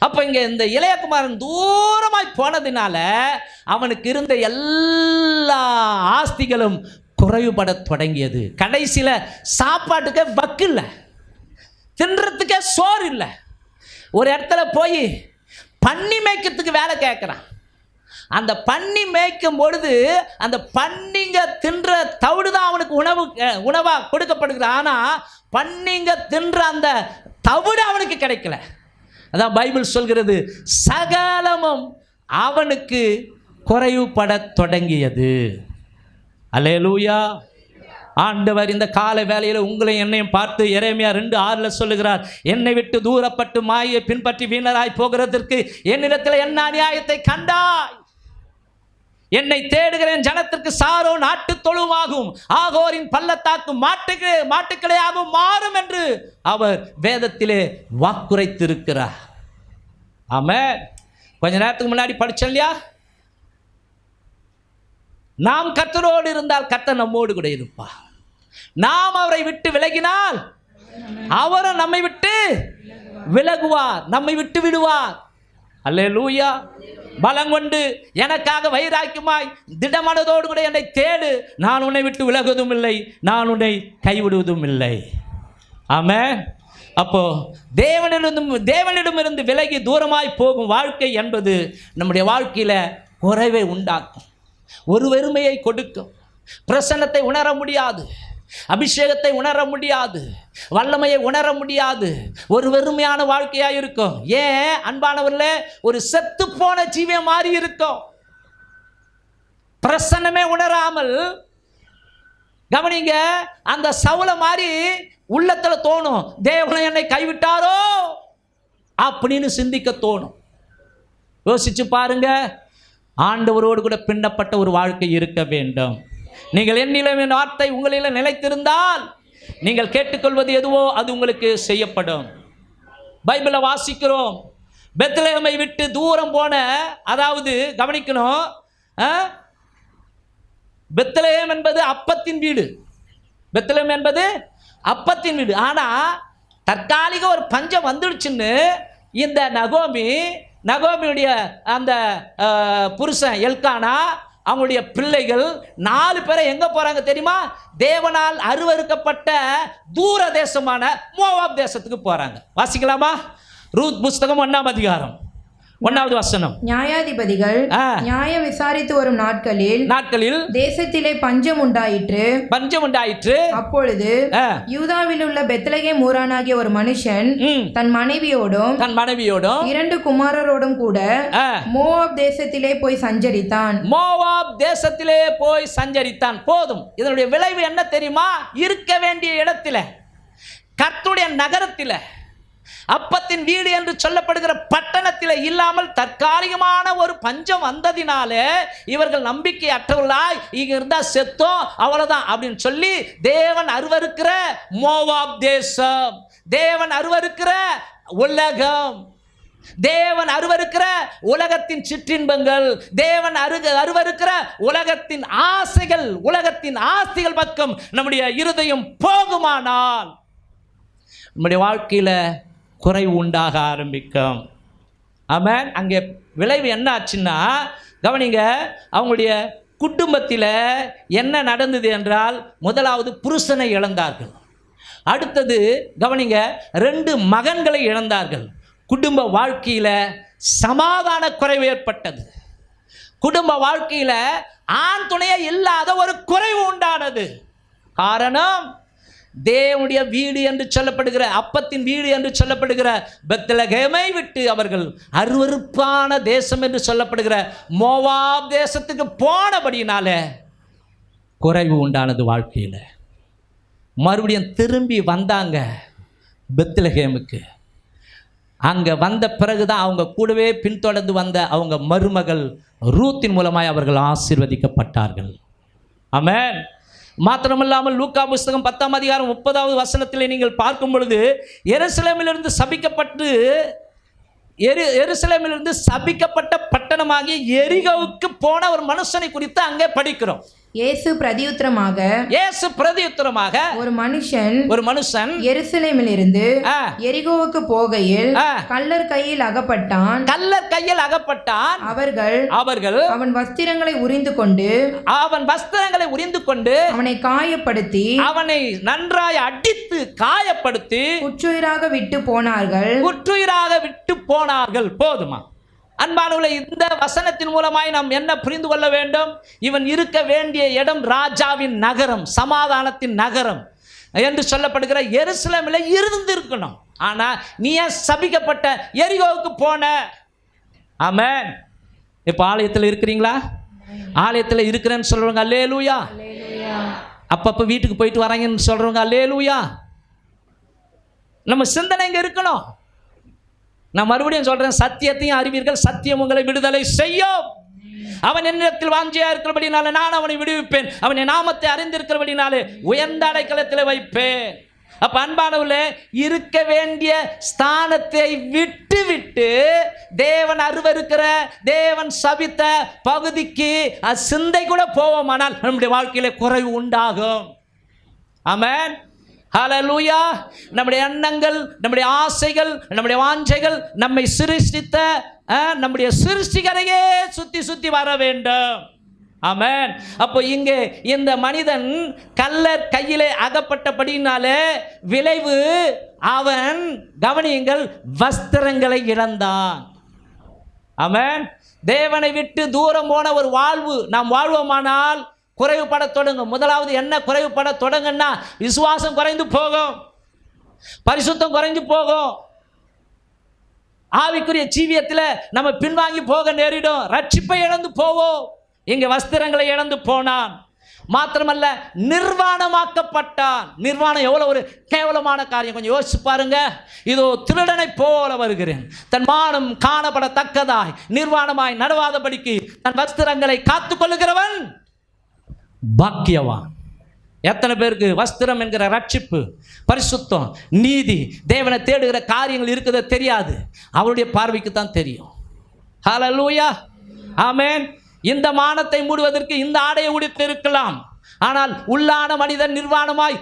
அப்போ இங்கே இந்த இளையகுமாரன் தூரமாய் போனதுனால அவனுக்கு இருந்த எல்லா ஆஸ்திகளும் குறைவுபட தொடங்கியது. கடைசியில் சாப்பாட்டுக்கே வக்கு இல்லை, தின்றதுக்கே சோறு இல்லை. ஒரு இடத்துல போய் பன்னி மேய்க்கிறதுக்கு வேலை கேட்குறான். அந்த பன்னி மேய்க்கும் பொழுது அந்த பன்னிங்க தின்ற தவிடு தான் அவனுக்கு உணவாக கொடுக்கப்படுகிறது. ஆனால் பன்னிங்க தின்ற அந்த தவிடு அவனுக்கு கிடைக்கல. அதான் பைபிள் சொல்கிறது, சகலமும் அவனுக்கு குறைவுபட தொடங்கியது. அல்லேலூயா. ஆண்டவர் இந்த கால வேளையில் உங்களை என்னையும் பார்த்து எரேமியா 2:6 சொல்லுகிறார், என்னை விட்டு தூரப்பட்டு மாயை பின்பற்றி வீணராய் போகிறதற்கு என்னிடத்தில் என்ன அநியாயத்தை கண்டாய்? என்னை தேடுகிறேன் ஜனத்திற்கு சாரோ நாட்டு தொழுவாகும், ஆகோரின் பள்ளத்தாக்கு மாட்டுக்கிளையாகவும் மாறும் என்று அவர் வேதத்திலே வாக்குரைத்திருக்கிறார். ஆமென். கொஞ்ச நேரத்துக்கு முன்னாடி படிச்சோம் இல்லையா, நாம் கர்த்தரோடு இருந்தால் கர்த்தர் நம்மோடு கூட இருப்பார். நாம் அவரை விட்டு விலகினால் அவரும் நம்மை விட்டு விலகுவார், நம்மை விட்டு விடுவார். அல்லேலூயா. பலங்கொண்டு எனக்காக வைராக்கியமாய் திடமனதோடு கூட என்னை தேடு, நான் உன்னை விட்டு விலகுவதும் இல்லை, நான் உன்னை கைவிடுவதும் இல்லை. ஆமென். அப்போ தேவனிடமிருந்து விலகி தூரமாய் போகும் வாழ்க்கை என்பது நம்முடைய வாழ்க்கையில் குறைவை உண்டாக்கும், ஒரு வெறுமையை கொடுக்கும், பிரசன்னத்தை உணர முடியாது, அபிஷேகத்தை உணர முடியாது, வல்லமையை உணர முடியாது, ஒரு வெறுமையான வாழ்க்கையாக இருக்கும். ஏன் அன்பானவர்களே, ஒரு செத்து போன ஜீவியம் மாறி இருக்கும். பிரசன்னமே உணராமல் கவனிங்க, அந்த சவுல மாதிரி உள்ளத்தில் தோணும், தேவனை என்னை கைவிட்டாரோ அப்படின்னு சிந்திக்க தோணும். யோசிச்சு பாருங்க. ஆண்டவரோடு கூட பின்னப்பட்ட ஒரு வாழ்க்கை இருக்க வேண்டும். நீங்கள் என்னிலும் என் வார்த்தை உங்களில் நிலைத்திருந்தால் நீங்கள் கேட்டுக்கொள்வது எதுவோ அது உங்களுக்கு செய்யப்படும். பைபிளை வாசிக்கிறோம், பெத்லகேமை விட்டு தூரம் போன, அதாவது கவனிக்கணும், பெத்லகேம் என்பது அப்பத்தின் வீடு. பெத்லகேம் என்பது அப்பத்தின் வீடு. ஆனால் தற்காலிக ஒரு பஞ்சம் வந்துடுச்சுன்னு இந்த நகோமியுடைய அந்த புருஷன் எல்கானா, அவங்களுடைய பிள்ளைகள் 4 பேரை எங்கே போகிறாங்க தெரியுமா? தேவனால் அருவருக்கப்பட்ட தூர தேசமான மோவாப் தேசத்துக்கு போகிறாங்க. வாசிக்கலாமா? ரூத் புஸ்தகம் 1ஆம் அதிகாரம் 1வது வசனம். நியாயாதிபதிகள் நியாயம் விசாரித்து வரும் நாட்களில் தேசத்திலே பஞ்சம் உண்டாயிற்று. அப்பொழுது யூதாவில் உள்ள பெத்லகேம் ஊரானாகிய ஒரு மனுஷன் தன் மனைவியோடும் 2 குமாரரோடும் கூட மோவாப் தேசத்திலே போய் சஞ்சரித்தான். போதும். இதனுடைய விளைவு என்ன தெரியுமா? இருக்க வேண்டிய இடத்துல, கர்த்தருடைய நகரத்தில், அப்பத்தின் வீடு என்று சொல்லப்படுகிற பட்டணத்தில் இல்லாமல் தற்காலிகமான ஒரு பஞ்சம் வந்ததினாலே இவர்கள் நம்பிக்கை அற்றவர்களாய் இங்க இருந்தா செத்தோம் அவ்வளவுதான் அப்படின்னு சொல்லி தேவன் அருவருக்கிற மோவாப் தேசம், தேவன் அருவருக்கிற உலகம், தேவன் அருவருக்கிற உலகத்தின் சிற்றின்பங்கள், தேவன் அருவருக்கிற உலகத்தின் ஆசைகள், உலகத்தின் ஆஸ்திகள் பக்கம் நம்முடைய இருதயம் போகுமானால் நம்முடைய வாழ்க்கையில் குறைவு உண்டாக ஆரம்பிக்கும். ஆமென். அங்கே விளைவு என்ன ஆச்சுன்னா, கவனிங்க, அவங்களுடைய குடும்பத்தில் என்ன நடந்தது என்றால், முதலாவது புருஷனை இழந்தார்கள். அடுத்தது கவனிங்க, 2 மகன்களை இழந்தார்கள். குடும்ப வாழ்க்கையில் சமாதான குறைவு ஏற்பட்டது. குடும்ப வாழ்க்கையில் ஆண் துணையே இல்லாத ஒரு குறைவு உண்டானது. காரணம், தேவனுடைய வீடு என்று சொல்லப்படுகிற, அப்பத்தின் வீடு என்று சொல்லப்படுகிற பெத்லகேமை விட்டு அவர்கள் அருவருப்பான தேசம் என்று சொல்லப்படுகிற மோவாப் தேசத்துக்கு போனபடினால குறைவு உண்டானது வாழ்க்கையில். மறுபடியும் திரும்பி வந்தாங்க பெத்லகேமுக்கு. அங்கே வந்த பிறகுதான் அவங்க கூடவே பின்தொடர்ந்து வந்த அவங்க மருமகள் ரூத்தின் மூலமாய் அவர்கள் ஆசீர்வதிக்கப்பட்டார்கள். ஆமென். மாத்திரமல்லாமல் லூக்கா புஸ்தகம் 10ஆம் அதிகாரம் 30வது வசனத்தில் நீங்கள் பார்க்கும் பொழுது, எருசலேமிலிருந்து சபிக்கப்பட்ட பட்டணமாகிய எரிகோவுக்கு போன ஒரு மனுஷனை குறித்து அங்கே படிக்கிறோம். இயேசு பிரதியுத்தரமாக ஒரு மனுஷன் எருசலேமிலிருந்து எரிகோவுக்கு போகையில் கள்ளர் கையில் அகப்பட்டான். அவர்கள் அவன் வஸ்திரங்களை உரிந்து கொண்டு அவனை காயப்படுத்தி அவனை நன்றாய் அடித்து காயப்படுத்தி குற்றுயிராக விட்டு போனார்கள். போதுமா அன்பானவர்களே, இந்த வசனத்தின் மூலமாய் நாம் என்ன புரிந்து கொள்ள வேண்டும்? இவன் இருக்க வேண்டிய இடம் ராஜாவின் நகரம், சமாதானத்தின் நகரம் என்று சொல்லப்படுகிற எருசலேமில் இருந்திருக்கணும். ஆனால் நீ ஏன் சபிக்கப்பட்ட எரிகோவுக்கு போன? ஆமென். இப்போ ஆலயத்தில் இருக்கிறீங்களா? ஆலயத்தில் இருக்கிறேன்னு சொல்றவங்க அல்லேலூயா. அப்பப்போ வீட்டுக்கு போயிட்டு வராங்கன்னு சொல்றவங்க அல்லேலூயா. நம்ம சிந்தனை இங்கே இருக்கணும். நான் மறுபடியும் சொல்றேன், சத்தியத்தையும் அறிவீர்கள், சத்தியம் உங்களை விடுதலை செய்யும். அவன் என்னிடத்தில் வாஞ்சியா இருக்கிறபடினாலே நான் அவனை விடுவிப்பேன், அவன் என் நாமத்தை அறிந்திருக்கிறபடினாலே உயர்ந்த அடைக்கலத்தில் வைப்பேன். அப்ப அன்பானவர்களே, இருக்க வேண்டிய ஸ்தானத்தை விட்டு தேவன் அருவருக்கிற, தேவன் சபித்த பகுதிக்கு சிந்தை கூட போவோமானால் நம்முடைய வாழ்க்கையில குறைவு உண்டாகும். ஆமென். ஹல்லேலூயா. நம்முடைய எண்ணங்கள், நம்முடைய ஆசைகள், நம்முடைய வாஞ்சைகள் நம்மை சிருஷ்டித்த நம்முடைய சிருஷ்டிகரையே சுத்தி வர வேண்டும். ஆமென். அப்போ இங்கே இந்த மனிதன் கள்ளர் கையிலே அகப்பட்டபடினாலே விளைவு, அவன் கவனியுங்கள், வஸ்திரங்களை இழந்தான். ஆமென். தேவனை விட்டு தூரம் போன ஒரு வாழ்வு நாம் வாழ்வோமானால் குறைவுபட தொடங்கும். முதலாவது என்ன குறைவுபட தொடங்குன்னா, விசுவாசம் குறைந்து போகும், பரிசுத்தம் குறைந்து போகும், ஆவிக்குரிய ஜீவியத்தில் நம்ம பின்வாங்கி போக நேரிடும், ரட்சிப்பை இழந்து போவோம். இங்கே வஸ்திரங்களை இழந்து போனான். மாத்திரமல்ல, நிர்வாணமாக்கப்பட்டான். நிர்வாணம் எவ்வளவு ஒரு கேவலமான காரியம், கொஞ்சம் யோசிச்சு பாருங்க. இதோ திருடனை போல வருகிறேன், தன் மானம் காணப்படத்தக்கதாய் நிர்வாணமாய் நடவாதபடிக்கு தன் வஸ்திரங்களை காத்துக் கொள்ளுகிறவன் பாக்கியவான். எத்தனை பேருக்கு வஸ்திரம் என்கிற ரட்சிப்பு, பரிசுத்தம், நீதி, தேவனை தேடுகிற காரியங்கள் இருக்கிறது தெரியாது? அவருடைய பார்வைக்கு தான் தெரியும். ஹல்லேலூயா. ஆமென். இந்த மானத்தை மூடுவதற்கு இந்த ஆடையை உடுத்தி இருக்கலாம், ஆனால் உள்ளான மனிதன் நிர்வாணமாய்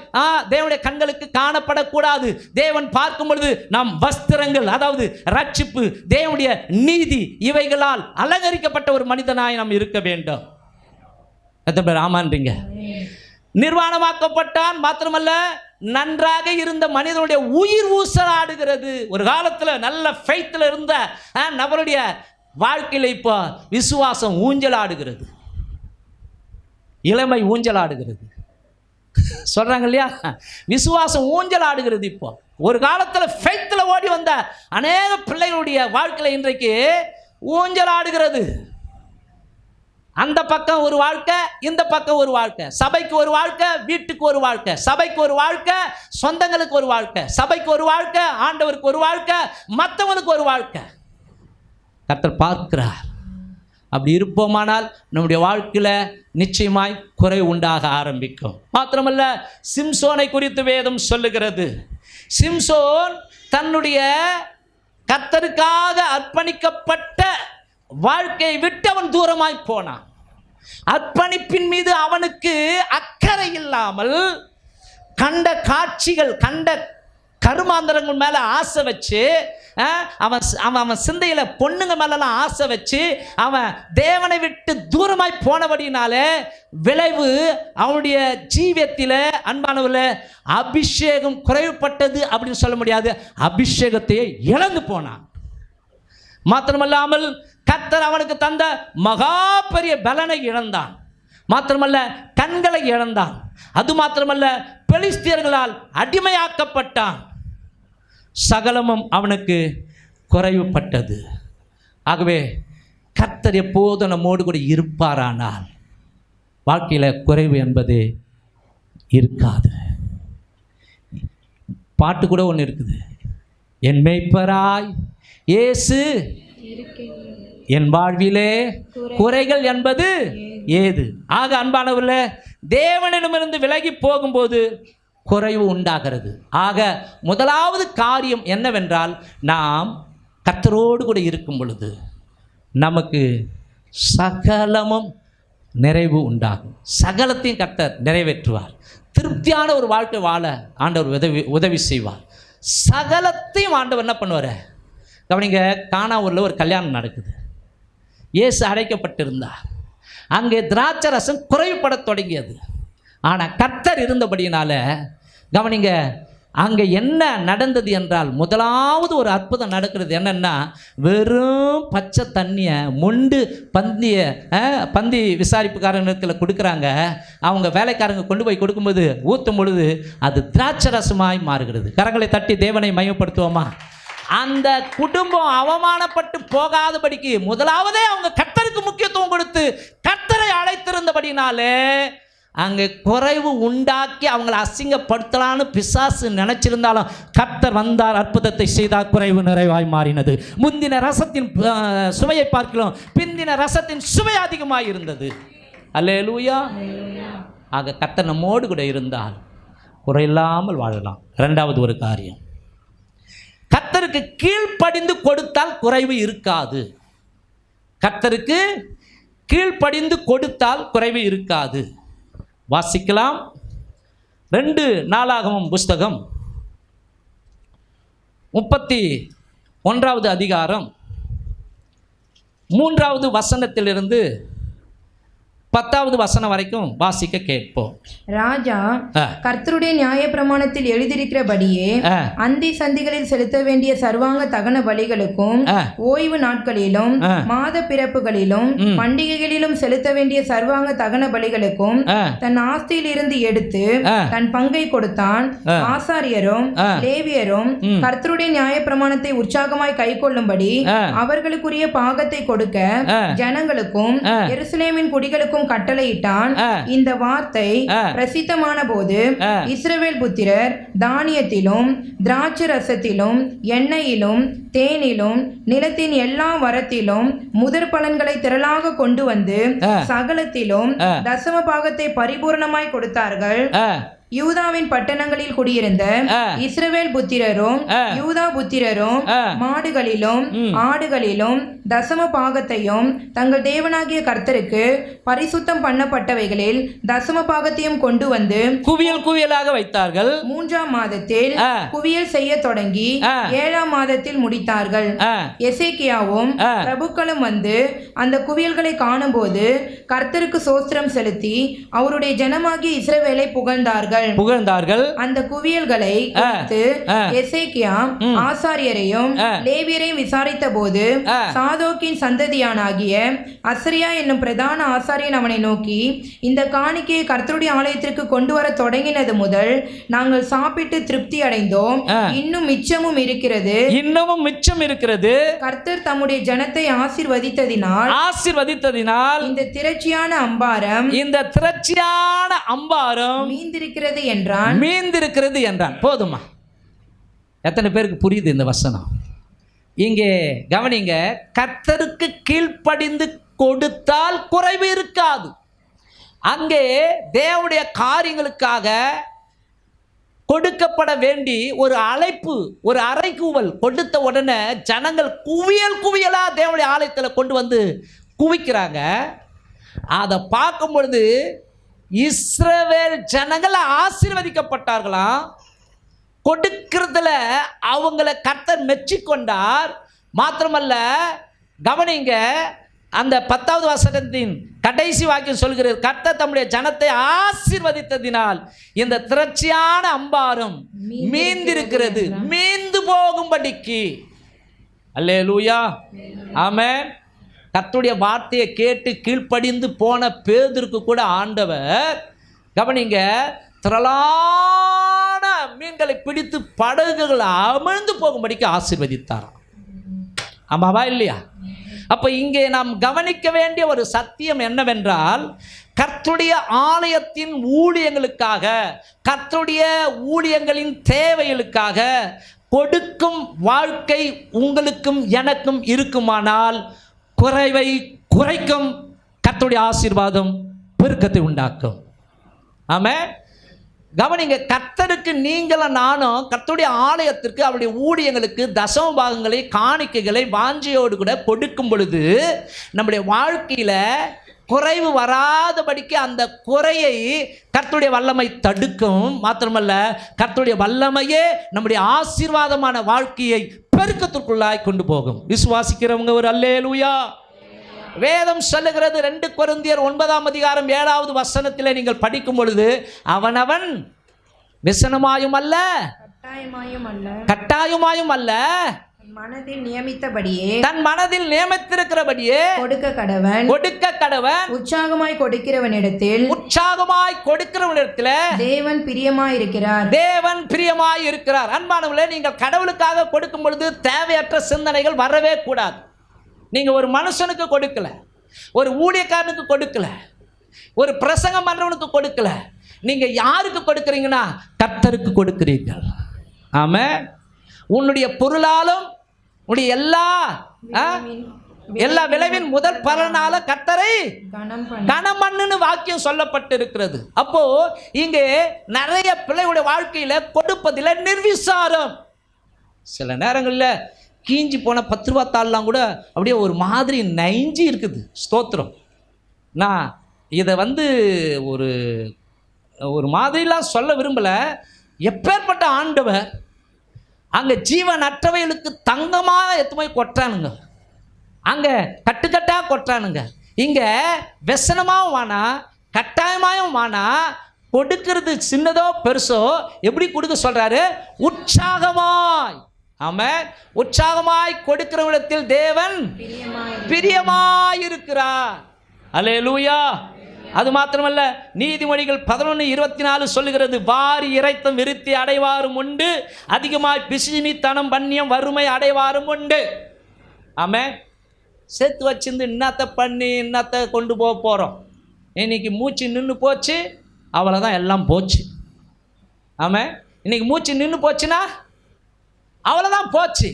தேவனுடைய கண்களுக்கு காணப்படக்கூடாது. தேவன் பார்க்கும் பொழுது நம் வஸ்திரங்கள், அதாவது ரட்சிப்பு, தேவனுடைய நீதி, இவைகளால் அலங்கரிக்கப்பட்ட ஒரு மனிதனாய் நாம் இருக்க வேண்டும். எத்தனை பேர் ஆமான்றீங்க? நிர்வாணமாக்கப்பட்டான். மாத்திரமல்ல, நன்றாக இருந்த மனிதனுடைய உயிர் ஊசலாடுகிறது. ஒரு காலத்தில் நல்ல ஃபெய்த்தில் இருந்த நபருடைய வாழ்க்கையில் இப்போ விசுவாசம் ஊஞ்சலாடுகிறது, இளமை ஊஞ்சலாடுகிறது. சொல்றாங்க இல்லையா, விசுவாசம் ஊஞ்சலாடுகிறது. இப்போ ஒரு காலத்தில் ஃபெய்த்தில் ஓடி வந்த அநேக பிள்ளைகளுடைய வாழ்க்கையில் இன்றைக்கு ஊஞ்சலாடுகிறது. அந்த பக்கம் ஒரு வாழ்க்கை, இந்த பக்கம் ஒரு வாழ்க்கை. சபைக்கு ஒரு வாழ்க்கை, வீட்டுக்கு ஒரு வாழ்க்கை. சபைக்கு ஒரு வாழ்க்கை, சொந்தங்களுக்கு ஒரு வாழ்க்கை. சபைக்கு ஒரு வாழ்க்கை, ஆண்டவருக்கு ஒரு வாழ்க்கை, மற்றவனுக்கு ஒரு வாழ்க்கை. கர்த்தர் பார்க்கிறார். அப்படி இருப்போமானால் நம்முடைய வாழ்க்கையில் நிச்சயமாய் குறை உண்டாக ஆரம்பிக்கும். மாத்திரமல்ல, சிம்சோனை குறித்து வேதம் சொல்லுகிறது. சிம்சோன் தன்னுடைய கர்த்தருக்காக அர்ப்பணிக்கப்பட்ட வாழ்க்கையை விட்டு அவன் தூரமாய் போனான். அர்ப்பணிப்பின் மீது அவனுக்கு அக்கறை இல்லாமல் கண்ட காட்சிகள், கண்ட கருமாந்திரங்கள் மேலே ஆசை வச்சு, அவன் சிந்தையில் பொண்ணுங்க மேலெல்லாம் ஆசை வச்சு அவன் தேவனை விட்டு தூரமாய் போனபடினாலே விளைவு அவனுடைய ஜீவியத்தில் அன்பானவர்களே அபிஷேகம் குறைவுபட்டது அப்படின்னு சொல்ல முடியாது, அபிஷேகத்தையே இழந்து போனான். மாத்திரமல்லாமல் கர்த்தர் அவனுக்கு தந்த மகா பெரிய பலனை இழந்தான். மாத்திரமல்ல, கண்களை இழந்தான். அது மாத்திரமல்ல, பெலிஸ்தியர்களால் அடிமையாக்கப்பட்டான். சகலமும் அவனுக்கு குறைவுபட்டது. ஆகவே கர்த்தர் எப்போதும் நம்மோடு கூட இருப்பாரானால் வாழ்க்கையில் குறைவு என்பது இருக்காது. பாட்டு கூட ஒன்று இருக்குது, என் மேய்ப்பராய் இயேசு என் வாழ்விலே குறைகள் என்பது ஏது. ஆக அன்பானவர்களே, தேவனிடமிருந்து விலகி போகும்போது குறைவு உண்டாகிறது. ஆக முதலாவது காரியம் என்னவென்றால், நாம் கர்த்தரோடு கூட இருக்கும் பொழுது நமக்கு சகலமும் நிறைவு உண்டாகும். சகலத்தையும் கர்த்தர் நிறைவேற்றுவார். திருப்தியான ஒரு வாழ்க்கை வாழ ஆண்டவர் உதவி செய்வார். சகலத்தையும் ஆண்டவர் என்ன பண்ணுவார்? கவனிங்க, கானாவூரில் ஒரு கல்யாணம் நடக்குது. இயேசு அழைக்கப்பட்டிருந்தார். அங்கே திராட்சை ரசம் குறைவுபடத் தொடங்கியது. ஆனால் கர்த்தர் இருந்தபடியினால, கவனிங்க, அங்கே என்ன நடந்தது என்றால், முதலாவது ஒரு அற்புதம் நடக்கிறது. என்னென்னா, வெறும் பச்சை தண்ணியை மொண்டு பந்தி விசாரிப்புக்காரங்களுக்கு கொடுக்குறாங்க. அவங்க வேலைக்காரங்க கொண்டு போய் கொடுக்கும்போது ஊற்றும் பொழுது அது திராட்சை ரசமாய் மாறுகிறது. கரங்களை தட்டி தேவனை மையப்படுத்துவோமா? அந்த குடும்பம் அவமானப்பட்டு போகாதபடிக்கு முதலாவதே அவங்க கர்த்தருக்கு முக்கியத்துவம் கொடுத்து கர்த்தரை அழைத்திருந்தபடினாலே அங்கே குறைவு உண்டாக்கி அவங்களை அசிங்கப்படுத்தலான்னு பிசாசு நினைச்சிருந்தாலும் கர்த்தர் வந்தார், அற்புதத்தை செய்தார், குறைவு நிறைவாய் மாறினது. முந்தின ரசத்தின் சுவையை பார்க்கலாம், பிந்தின ரசத்தின் சுவை அதிகமாக இருந்தது. அல்லேலூயா. ஆக கர்த்தர் நம்மோடு கூட இருந்தால் குறையில்லாமல் வாழலாம். இரண்டாவது ஒரு காரியம், கர்த்தருக்கு கீழ்ப்படிந்து கொடுத்தால் குறைவு இருக்காது. கர்த்தருக்கு கீழ்ப்படிந்து கொடுத்தால் குறைவு இருக்காது. வாசிக்கலாம். 2 நாளாகமம் புஸ்தகம் 31வது அதிகாரம் 3வது வசனத்திலிருந்து 10வது வசனம் வரைக்கும் வாசிக்க கேட்போம். ராஜா கர்த்தருடைய நியாயப்பிரமாணத்தில் எழுதியிருக்கிறபடியே அந்தி சந்திகளில் செலுத்த வேண்டிய சர்வாங்க தகன பலிகளுக்கும் ஓய்வு நாட்களிலும் மாத பிறப்புகளிலும் பண்டிகைகளிலும் செலுத்த வேண்டிய சர்வாங்க தகன பலிகளுக்கும் தன் ஆஸ்தியில் இருந்து எடுத்து தன் பங்கை கொடுத்தான். ஆசாரியரும் லேவியரும் கர்த்தருடைய நியாயப்பிரமாணத்தை உற்சாகமாய் கை கொள்ளும்படி அவர்களுக்குரிய பாகத்தை கொடுக்க ஜனங்களுக்கும் எருசலேமின் குடிகளுக்கும் கட்டளையிட்டான். இந்த வார்த்தை பிரசித்தமான போது இஸ்ரவேல் புத்திரர் தானியத்திலும் திராட்சை ரசத்திலும் எண்ணெயிலும் தேனிலும் நிலத்தின் எல்லா வரத்திலும் முதற் பலன்களை திரளாக கொண்டு வந்து சகலத்திலும் தசம பாகத்தை பரிபூர்ணமாய் கொடுத்தார்கள். யூதாவின் பட்டணங்களில் குடியிருந்த இஸ்ரவேல் புத்திரரும் யூதா புத்திரரும் மாடுகளிலும் ஆடுகளிலும் தசம பாகத்தையும் தங்கள் தேவனாகிய கர்த்தருக்கு பரிசுத்தம் பண்ணப்பட்டவைகளில் தசம பாகத்தையும் கொண்டு வந்து குவியல் குவியலாக வைத்தார்கள். 3ஆம் மாதத்தில் குவியல் செய்ய தொடங்கி 7ஆம் மாதத்தில் முடித்தார்கள். எசேக்கியாவும் பிரபுக்களும் வந்து அந்த குவியல்களை காணும்போது கர்த்தருக்கு சோஸ்திரம் செலுத்தி அவருடைய ஜனமாகிய இஸ்ரவேலை புகழ்ந்தார்கள். அந்த குவியல்களை எசேக்கியா ஆசாரியரையும் லேவியரையும் விசாரித்த போது சாதோக்கின் சந்ததியானாகிய அசரியா என்னும் பிரதான ஆசாரியன் அவனை நோக்கி, இந்த காணிக்கையை கர்த்தருடைய ஆலயத்திற்கு கொண்டு வர தொடங்கினது முதல் நாங்கள் சாப்பிட்டு திருப்தி அடைந்தோம், இன்னும் மிச்சமும் இருக்கிறது. கர்த்தர் தம்முடைய ஜனத்தை ஆசீர்வதித்ததினால் இந்த திரட்சியான அம்பாரம் மீந்திருக்கிறது என்றான். போதுமா? எத்தனை பேருக்கு புரியுது இந்த வசனம்? இங்கே கவனிங்க, கர்த்தருக்கு கீழ்ப்படிந்து கொடுத்தால் குறைவு இருக்காது. அங்கே தேவனுடைய காரியங்களுக்காக கொடுக்கப்பட வேண்டி ஒரு அழைப்பு, ஒரு அறைகூவல் கொடுத்த உடனே ஜனங்கள் குவியல் குவியலா தேவனுடைய ஆலயத்தில் கொண்டு வந்து குவிக்கிறாங்க. அதை பார்க்கும் பொழுது இஸ்ரவேல் ஜனங்கள் ஆசீர்வதிக்கப்பட்டார்களாம். கொடுக்கிறதுல அவங்கள கர்த்தர் மெச்சிக்கொண்டார். மாத்திரமல்ல, கவனிங்க, அந்த 10வது வசனத்தின் கடைசி வாக்கியம் சொல்கிறது, கர்த்தர் தம்முடைய ஜனத்தை ஆசீர்வதித்ததினால் இந்த திரட்சியான அம்பாரம் மீந்திருக்கிறது, மீந்து போகும்படிக்கு. அல்லேலூயா, ஆமென். கர்த்தருடைய வார்த்தையை கேட்டு கீழ்ப்படிந்து போன பேதுருக்கு கூட ஆண்டவர் கவனிங்க, திரளான மீன்களை பிடித்து படகுகள் அமிழ்ந்து போகும்படிக்கு ஆசீர்வதித்தாராம். ஆமாவா இல்லையா? அப்போ இங்கே நாம் கவனிக்க வேண்டிய ஒரு சத்தியம் என்னவென்றால், கர்த்தருடைய ஆலயத்தின் ஊழியங்களுக்காக, கர்த்தருடைய ஊழியங்களின் தேவைகளுக்காக கொடுக்கும் வாழ்க்கை உங்களுக்கும் எனக்கும் இருக்குமானால் குறைவை குறைக்கும், கர்த்தருடைய ஆசீர்வாதம் பெருக்கத்தை உண்டாக்கும். ஆமென். கவனிங்க, கர்த்தருக்கு நீங்களும் நானும் கர்த்தருடைய ஆலயத்திற்கு அவருடைய ஊழியங்களுக்கு தசம பாகங்களை காணிக்கைகளை வாஞ்சியோடு கூட கொடுக்கும் பொழுது நம்முடைய வாழ்க்கையில் குறைவு வராதபடிக்கு அந்த குறையை கர்த்தருடைய வல்லமை தடுக்கும். மாத்திரமல்ல, கர்த்தருடைய வல்லமையே நம்முடைய ஆசீர்வாதமான வாழ்க்கையை பெருக்கத்திற்குள்ளாய் கொண்டு போகும். விசுவாசிக்கிறவங்க ஒரு அல்லேலூயா. வேதம் சொல்லுகிறது 2 கொரிந்தியர் 9:7 நீங்கள் படிக்கும் பொழுது, அவனவன் விசனமாயும் அல்ல, கட்டாயமாயும் அல்ல, மனதில் நியமித்தபடியே, தன் மனதில் நியமித்திருக்கிறபடியே கொடுக்க கடவன். உற்சாகமாய் கொடுக்கிறவனிடத்தில் தேவன் பிரியமாய் இருக்கிறார். அன்பானவர்களே, நீங்கள் கடவுளுக்காக கொடுக்கும் பொழுது தேவையற்ற சிந்தனைகள் வரவே கூடாது. நீங்கள் ஒரு மனுஷனுக்கு கொடுக்கல, ஒரு ஊழியக்காரனுக்கு கொடுக்கல, ஒரு பிரசங்கம் பண்றவனுக்கு கொடுக்கல, நீங்கள் யாருக்கு கொடுக்குறீங்கன்னா கர்த்தருக்கு கொடுக்கிறீர்கள். ஆமென். உன்னுடைய பொருளாலும் உன்னுடைய எல்லா விளைவின் முதல் பலனால கர்த்தரை கனம் பண்ணுன்னு வாக்கியம் சொல்லப்பட்டு இருக்கிறது. அப்போ இங்கே நிறைய பிள்ளைகளுடைய வாழ்க்கையில கொடுப்பதில் நிர்விசாரம். சில நேரங்களில் கீஞ்சி போன 10 ரூபா தாள்லாம் கூட அப்படியே ஒரு மாதிரி நைஞ்சி இருக்குது. ஸ்தோத்திரம். நான் இதை ஒரு மாதிரிலாம் சொல்ல விரும்பலை. எப்பேற்பட்ட ஆண்டவர் அங்கே ஜீவன் அற்றவைகளுக்கு தங்கமாக எத்துமை கொட்டானுங்க, அங்கே கட்டுக்கட்டாக கொட்டானுங்க. இங்கே व्यसனமாகவும் வானா கட்டாயமாயும் வானா, கொடுக்கிறது சின்னதோ பெருசோ எப்படி கொடுக்க சொல்கிறாரு? உற்சாகமாய். ஆமென். உற்சாகமாய் கொடுக்கிறவனிடத்தில் தேவன் பிரியமாயிருக்கிறார். அல்லேலூயா. அது மாத்திரமல்ல, நீதிமொழிகள் 11:24 சொல்லுகிறது, வாரி இறைத்தம் விருத்தி அடைவாரும் உண்டு, அதிகமாய் பிசினித்தனம் பண்ணியம் வறுமை அடைவாரும் உண்டு. ஆமென். சேர்த்து வச்சிருந்து இன்னத்தை கொண்டு போகிறோம். இன்னைக்கு மூச்சு நின்று போச்சு, அவ்வளோதான், எல்லாம் போச்சு. ஆமென். இன்னைக்கு மூச்சு நின்று போச்சுன்னா அவ்வளோதான், போச்சு.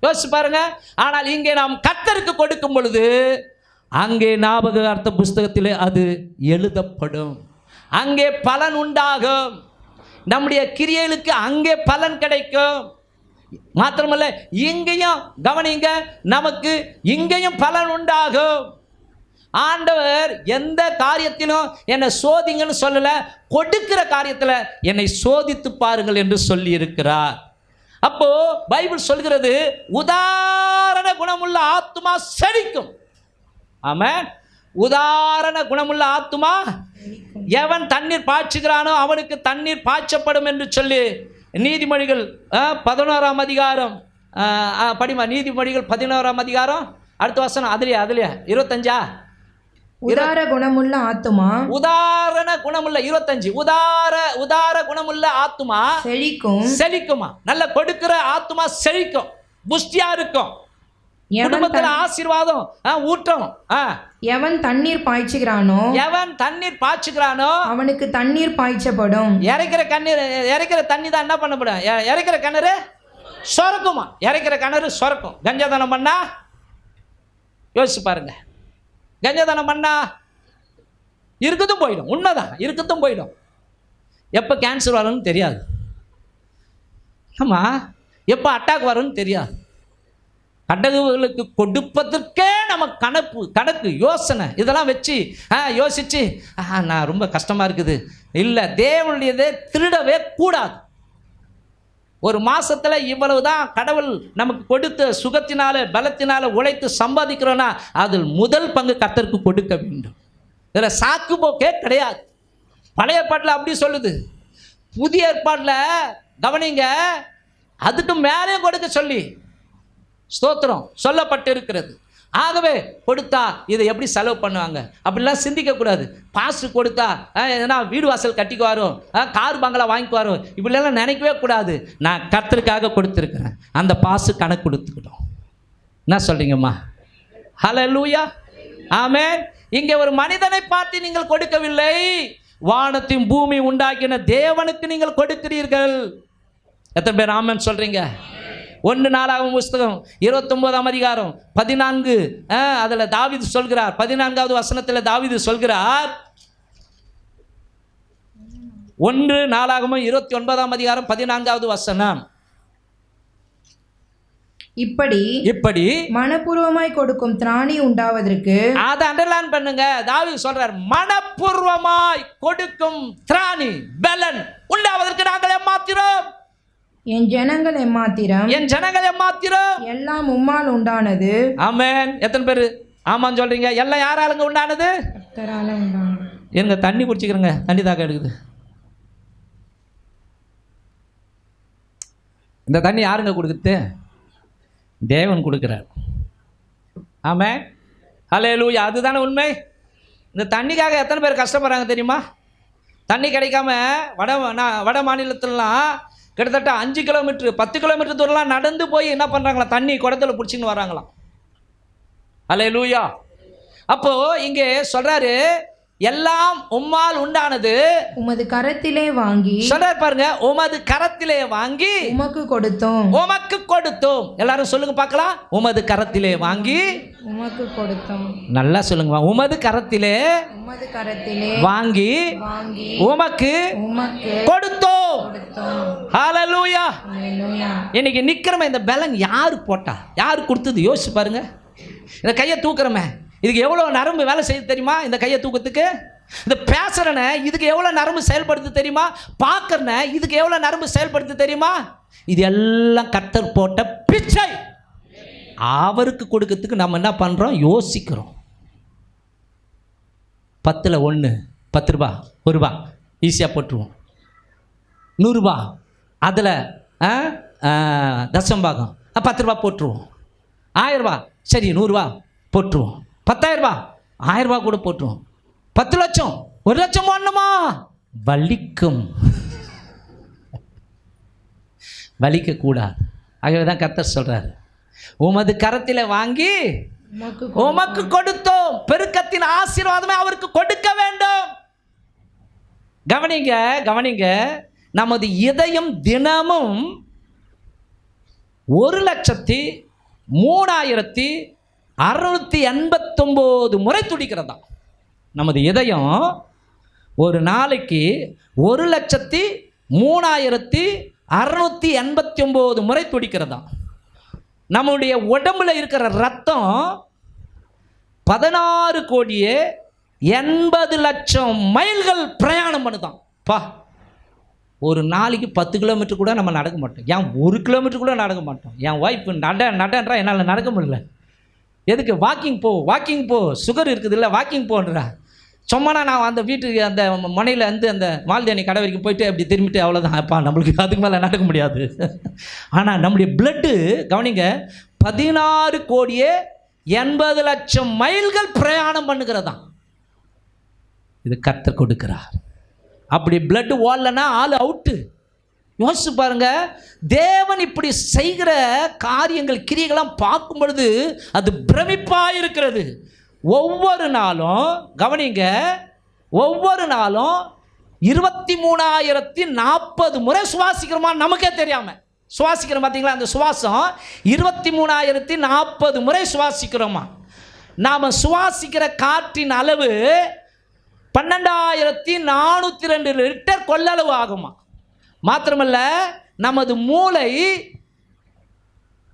யோசிச்சு பாருங்க. ஆனால் இங்கே நாம் கர்த்தருக்கு கொடுக்கும் பொழுது அங்கே ஞாபகார்த்த புஸ்தகத்திலே அது எழுதப்படும், அங்கே பலன் உண்டாகும், நம்முடைய கிரியைகளுக்கு அங்கே பலன் கிடைக்கும். மாத்திரமல்ல, இங்கேயும் கவனிங்க, நமக்கு இங்கேயும் பலன் உண்டாகும். ஆண்டவர் எந்த காரியத்திலும் என்னை சோதிங்கன்னு சொல்லலை, கொடுக்கிற காரியத்தில் என்னை சோதித்து பாருங்கள் என்று சொல்லி இருக்கிறார். அப்போ பைபிள் சொல்கிறது, உதாரண குணமுள்ள ஆத்துமா செழிக்கும். ஆமென். உதாரண குணமுள்ள ஆத்துமா, எவன் தண்ணீர் பாய்ச்சுகிறானோ அவனுக்கு தண்ணீர் பாய்ச்சப்படும் என்று சொல்லி நீதிமொழிகள் 11 படிமா. நீதிமொழிகள் 11 அடுத்த வசனம், அதுலயா 25. உதார குணமுள்ள ஆத்துமா, உதாரண குணமுள்ள 25, உதார குணமுள்ள ஆத்துமா செழிக்குமா. நல்ல கொடுக்கிற ஆத்துமா செழிக்கும், புஷ்டியா இருக்கும், குடும்பத்தில் ஆசீர்வாதம் ஊட்டம். எவன் தண்ணீர் பாய்ச்சுகிறானோ அவனுக்கு தண்ணீர் பாய்ச்சப்படும். இறைக்கிற தண்ணி தான் என்ன பண்ணப்படும்? இறைக்கிற கிணறு சொரக்குமா. இறைக்கிற கிணறு சொரக்கும். கஞ்சாதானம் பண்ணா யோசிச்சு பாருங்க. கஞ்சாதானம் பண்ணா இருக்கத்தும் போயிடும். உண்மைதான், இருக்கத்தும் போயிடும். எப்போ கேன்சர் வரும்னு தெரியாது. ஆமாம், எப்போ அட்டாக் வரும்னு தெரியாது. கடவுளுக்கு கொடுப்பதற்கே நம்ம கணக்கு யோசனை இதெல்லாம் வச்சு யோசித்து நான் ரொம்ப கஷ்டமாக இருக்குது. இல்லை, தேவனுடையதை திருடவே கூடாது. ஒரு மாதத்தில் இவ்வளவு தான் கடவுள் நமக்கு கொடுத்த சுகத்தினால பலத்தினால உழைத்து சம்பாதிக்கிறோன்னா அதில் முதல் பங்கு கர்த்தருக்கு கொடுக்க வேண்டும். இதில் சாக்கு போக்கே கிடையாது. பழைய ஏற்பாட்டில் அப்படி சொல்லுது. புதிய ஏற்பாட்டில் கவனிங்க, அதுக்கு மேலே கொடுக்க சொல்லி ஸ்தோத்திரம் சொல்லப்பட்டு இருக்கிறது. ஆகவே கொடுத்தா இதை எப்படி செலவு பண்ணுவாங்க அப்படிலாம் சிந்திக்கக்கூடாது. பாஸ்டர் கொடுத்தா எதனா வீடு வாசல் கட்டிக்குவாரோ, கார் பங்களா வாங்கிக்குவாரோ, இப்படிலாம் நினைக்கவே கூடாது. நான் கர்த்தருக்காக கொடுத்துருக்கிறேன், அந்த பாசு கணக்கு கொடுத்துக்கிட்டோம். என்ன சொல்கிறீங்கம்மா? ஹல்லேலூயா, ஆமென். இங்கே ஒரு மனிதனை பார்த்து நீங்கள் கொடுக்கவில்லை, வானத்தையும் பூமி உண்டாக்கின தேவனுக்கு நீங்கள் கொடுக்கிறீர்கள். எத்தனை பேர் ஆமென் சொல்கிறீங்க? 1 நாளாகமம் புஸ்தகம் 29ஆம் அதிகாரம் 14 அதில் தாவீது சொல்கிறார். 14வது வசனத்தில் தாவீது சொல்கிறார். 1 நாளாகமம் 29ஆம் அதிகாரம் 14வது வசனம். இப்படி மனப்பூர்வமாய் கொடுக்கும் திராணி உண்டாவதற்கு, அதை அண்டர்லைன் பண்ணுங்க. தாவீது சொல்றார், மனப்பூர்வமாய் கொடுக்கும் திராணி பலன் உண்டாவதற்கு நாங்கள் எம்மாத்திரம், என் ஜனங்கள் எம்மாத்திரம், என் ஜனங்கள் எம்மாத்திரம், எல்லாம் உம்மால் உண்டானது. ஆமென். எத்தனை பேர் ஆமான்னு சொல்றீங்க? எல்லாம் யாராலுங்க உண்டானது? கர்த்தரால உண்டானது. எனக்கு தண்ணி குடிச்சிக்கிறேங்க, தண்ணி தாக்க எடுக்குது. இந்த தண்ணி யாருங்க கொடுக்குது? தேவன் கொடுக்குறார். ஆமென், ஹல்லேலூயா. அதுதானே உண்மை. இந்த தண்ணிக்காக எத்தனை பேர் கஷ்டப்படுறாங்க தெரியுமா? தண்ணி கிடைக்காம வட மாநிலத்திலலாம் கிட்டத்தட்ட 5 கிலோமீட்டர் 10 கிலோமீட்டர் தூரம்லாம் நடந்து போய் என்ன பண்ணுறாங்களா, தண்ணி குடத்தில் பிடிச்சின்னு வராங்களாம். ஹல்லேலூயா. அப்போது இங்கே சொல்கிறாரு, எல்லாம் உம்மால் உண்டானது, உமது கரத்திலே வாங்கி, சொல்றார் பாருங்க, உமது கரத்திலே வாங்கி உமக்கு கொடுத்தோம், உமக்கு கொடுத்தோம். எல்லாரும் சொல்லுங்க பார்க்கலாம், உமது கரத்திலே வாங்கி உமக்கு கொடுத்தோம். நல்லா சொல்லுங்க, உமது கரத்திலே வாங்கி உமக்கு கொடுத்தோம். ஹல்லேலூயா. இன்னைக்கு நிக்கிறமே, இந்த பலன் யாரு போட்டா, யாரு கொடுத்தது? யோசிச்சு பாருங்க. இந்த கையை தூக்குறமே, இதுக்கு எவ்வளோ நரம்பு வேலை செய்யுது தெரியுமா? இந்த கையை தூக்கத்துக்கு. இந்த பேசுறன இதுக்கு எவ்வளோ நரம்பு செயல்படுத்து தெரியுமா? பார்க்கறன இதுக்கு எவ்வளோ நரம்பு செயல்படுத்து தெரியுமா? இது எல்லாம் கர்த்தர் போட்ட பிச்சை. அவருக்கு கொடுக்கறதுக்கு நம்ம என்ன பண்ணுறோம்? யோசிக்கிறோம். 10ல் 1 10 ரூபா, 1 ரூபா ஈஸியாக போட்டுருவோம். 100 ரூபா அதில் தசம்பாகம் 10 ரூபா போட்டுருவோம். 1000 ரூபா சரி 100 ரூபா போட்டுருவோம். 10,000 ரூபா 1000 ரூபா கூட போட்டுருவோம். 10 லட்சம் 1 லட்சம் போடணுமா? வலிக்கும், வலிக்கக்கூடாது. ஆகவே தான் கர்த்தர் சொல்கிறார், உமது கரத்தில் வாங்கி உமக்கு கொடுத்தோம். பெருக்கத்தின் ஆசீர்வாதமே அவருக்கு கொடுக்க வேண்டும். கவனிங்க கவனிங்க, நமது இதயம் தினமும் 1,03,689 முறை துடிக்கிறதா. நமது இதயம் ஒரு நாளைக்கு 1,03,689 முறை துடிக்கிறதா. நம்முடைய உடம்புல இருக்கிற ரத்தம் 16,80,00,000 மைல்கள் பிரயாணம் பண்ணுதான். பா, ஒரு நாளைக்கு 10 கிலோமீட்டர் கூட நம்ம நடக்க மாட்டோம். ஏன் 1 கிலோமீட்டர் கூட நடக்க மாட்டோம். என் ஒய்ஃப் நடன்றா என்னால் நடக்க முடியல. எதுக்கு? வாக்கிங் போ, சுகர் இருக்குது இல்லை, வாக்கிங் போன்றா. சும்மானா நான் அந்த வீட்டுக்கு அந்த முனையில் வந்து அந்த மால்தேனி கடை வரைக்கும் போயிட்டு அப்படி திரும்பிட்டு அவ்வளோதான். அப்பா, நம்மளுக்கு அதுக்கு மேலே நடக்க முடியாது. ஆனால் நம்முடைய பிளட்டு கவனிங்க, 16,80,00,000 மைல்கள் பிரயாணம் பண்ணுகிறதான். இது கர்த்தர் கொடுக்கிறார். அப்படி பிளட் ஓடலன்னா ஆள் அவுட்டு. யோசிச்சு பாருங்க, தேவன் இப்படி செய்கிற காரியங்கள் கிரியெல்லாம் பார்க்கும் பொழுது அது பிரமிப்பாக இருக்கிறது. ஒவ்வொரு நாளும் கவனிங்க, ஒவ்வொரு நாளும் 23,040 முறை சுவாசிக்கிறோமா நமக்கே தெரியாமல் சுவாசிக்கிறோம். பார்த்தீங்களா, அந்த சுவாசம் 23,040 முறை சுவாசிக்கிறோமா. நாம் சுவாசிக்கிற காற்றின் அளவு 12,402 லிட்டர் கொள்ளளவு ஆகுமா. மாத்திரமல்ல, நமது மூளை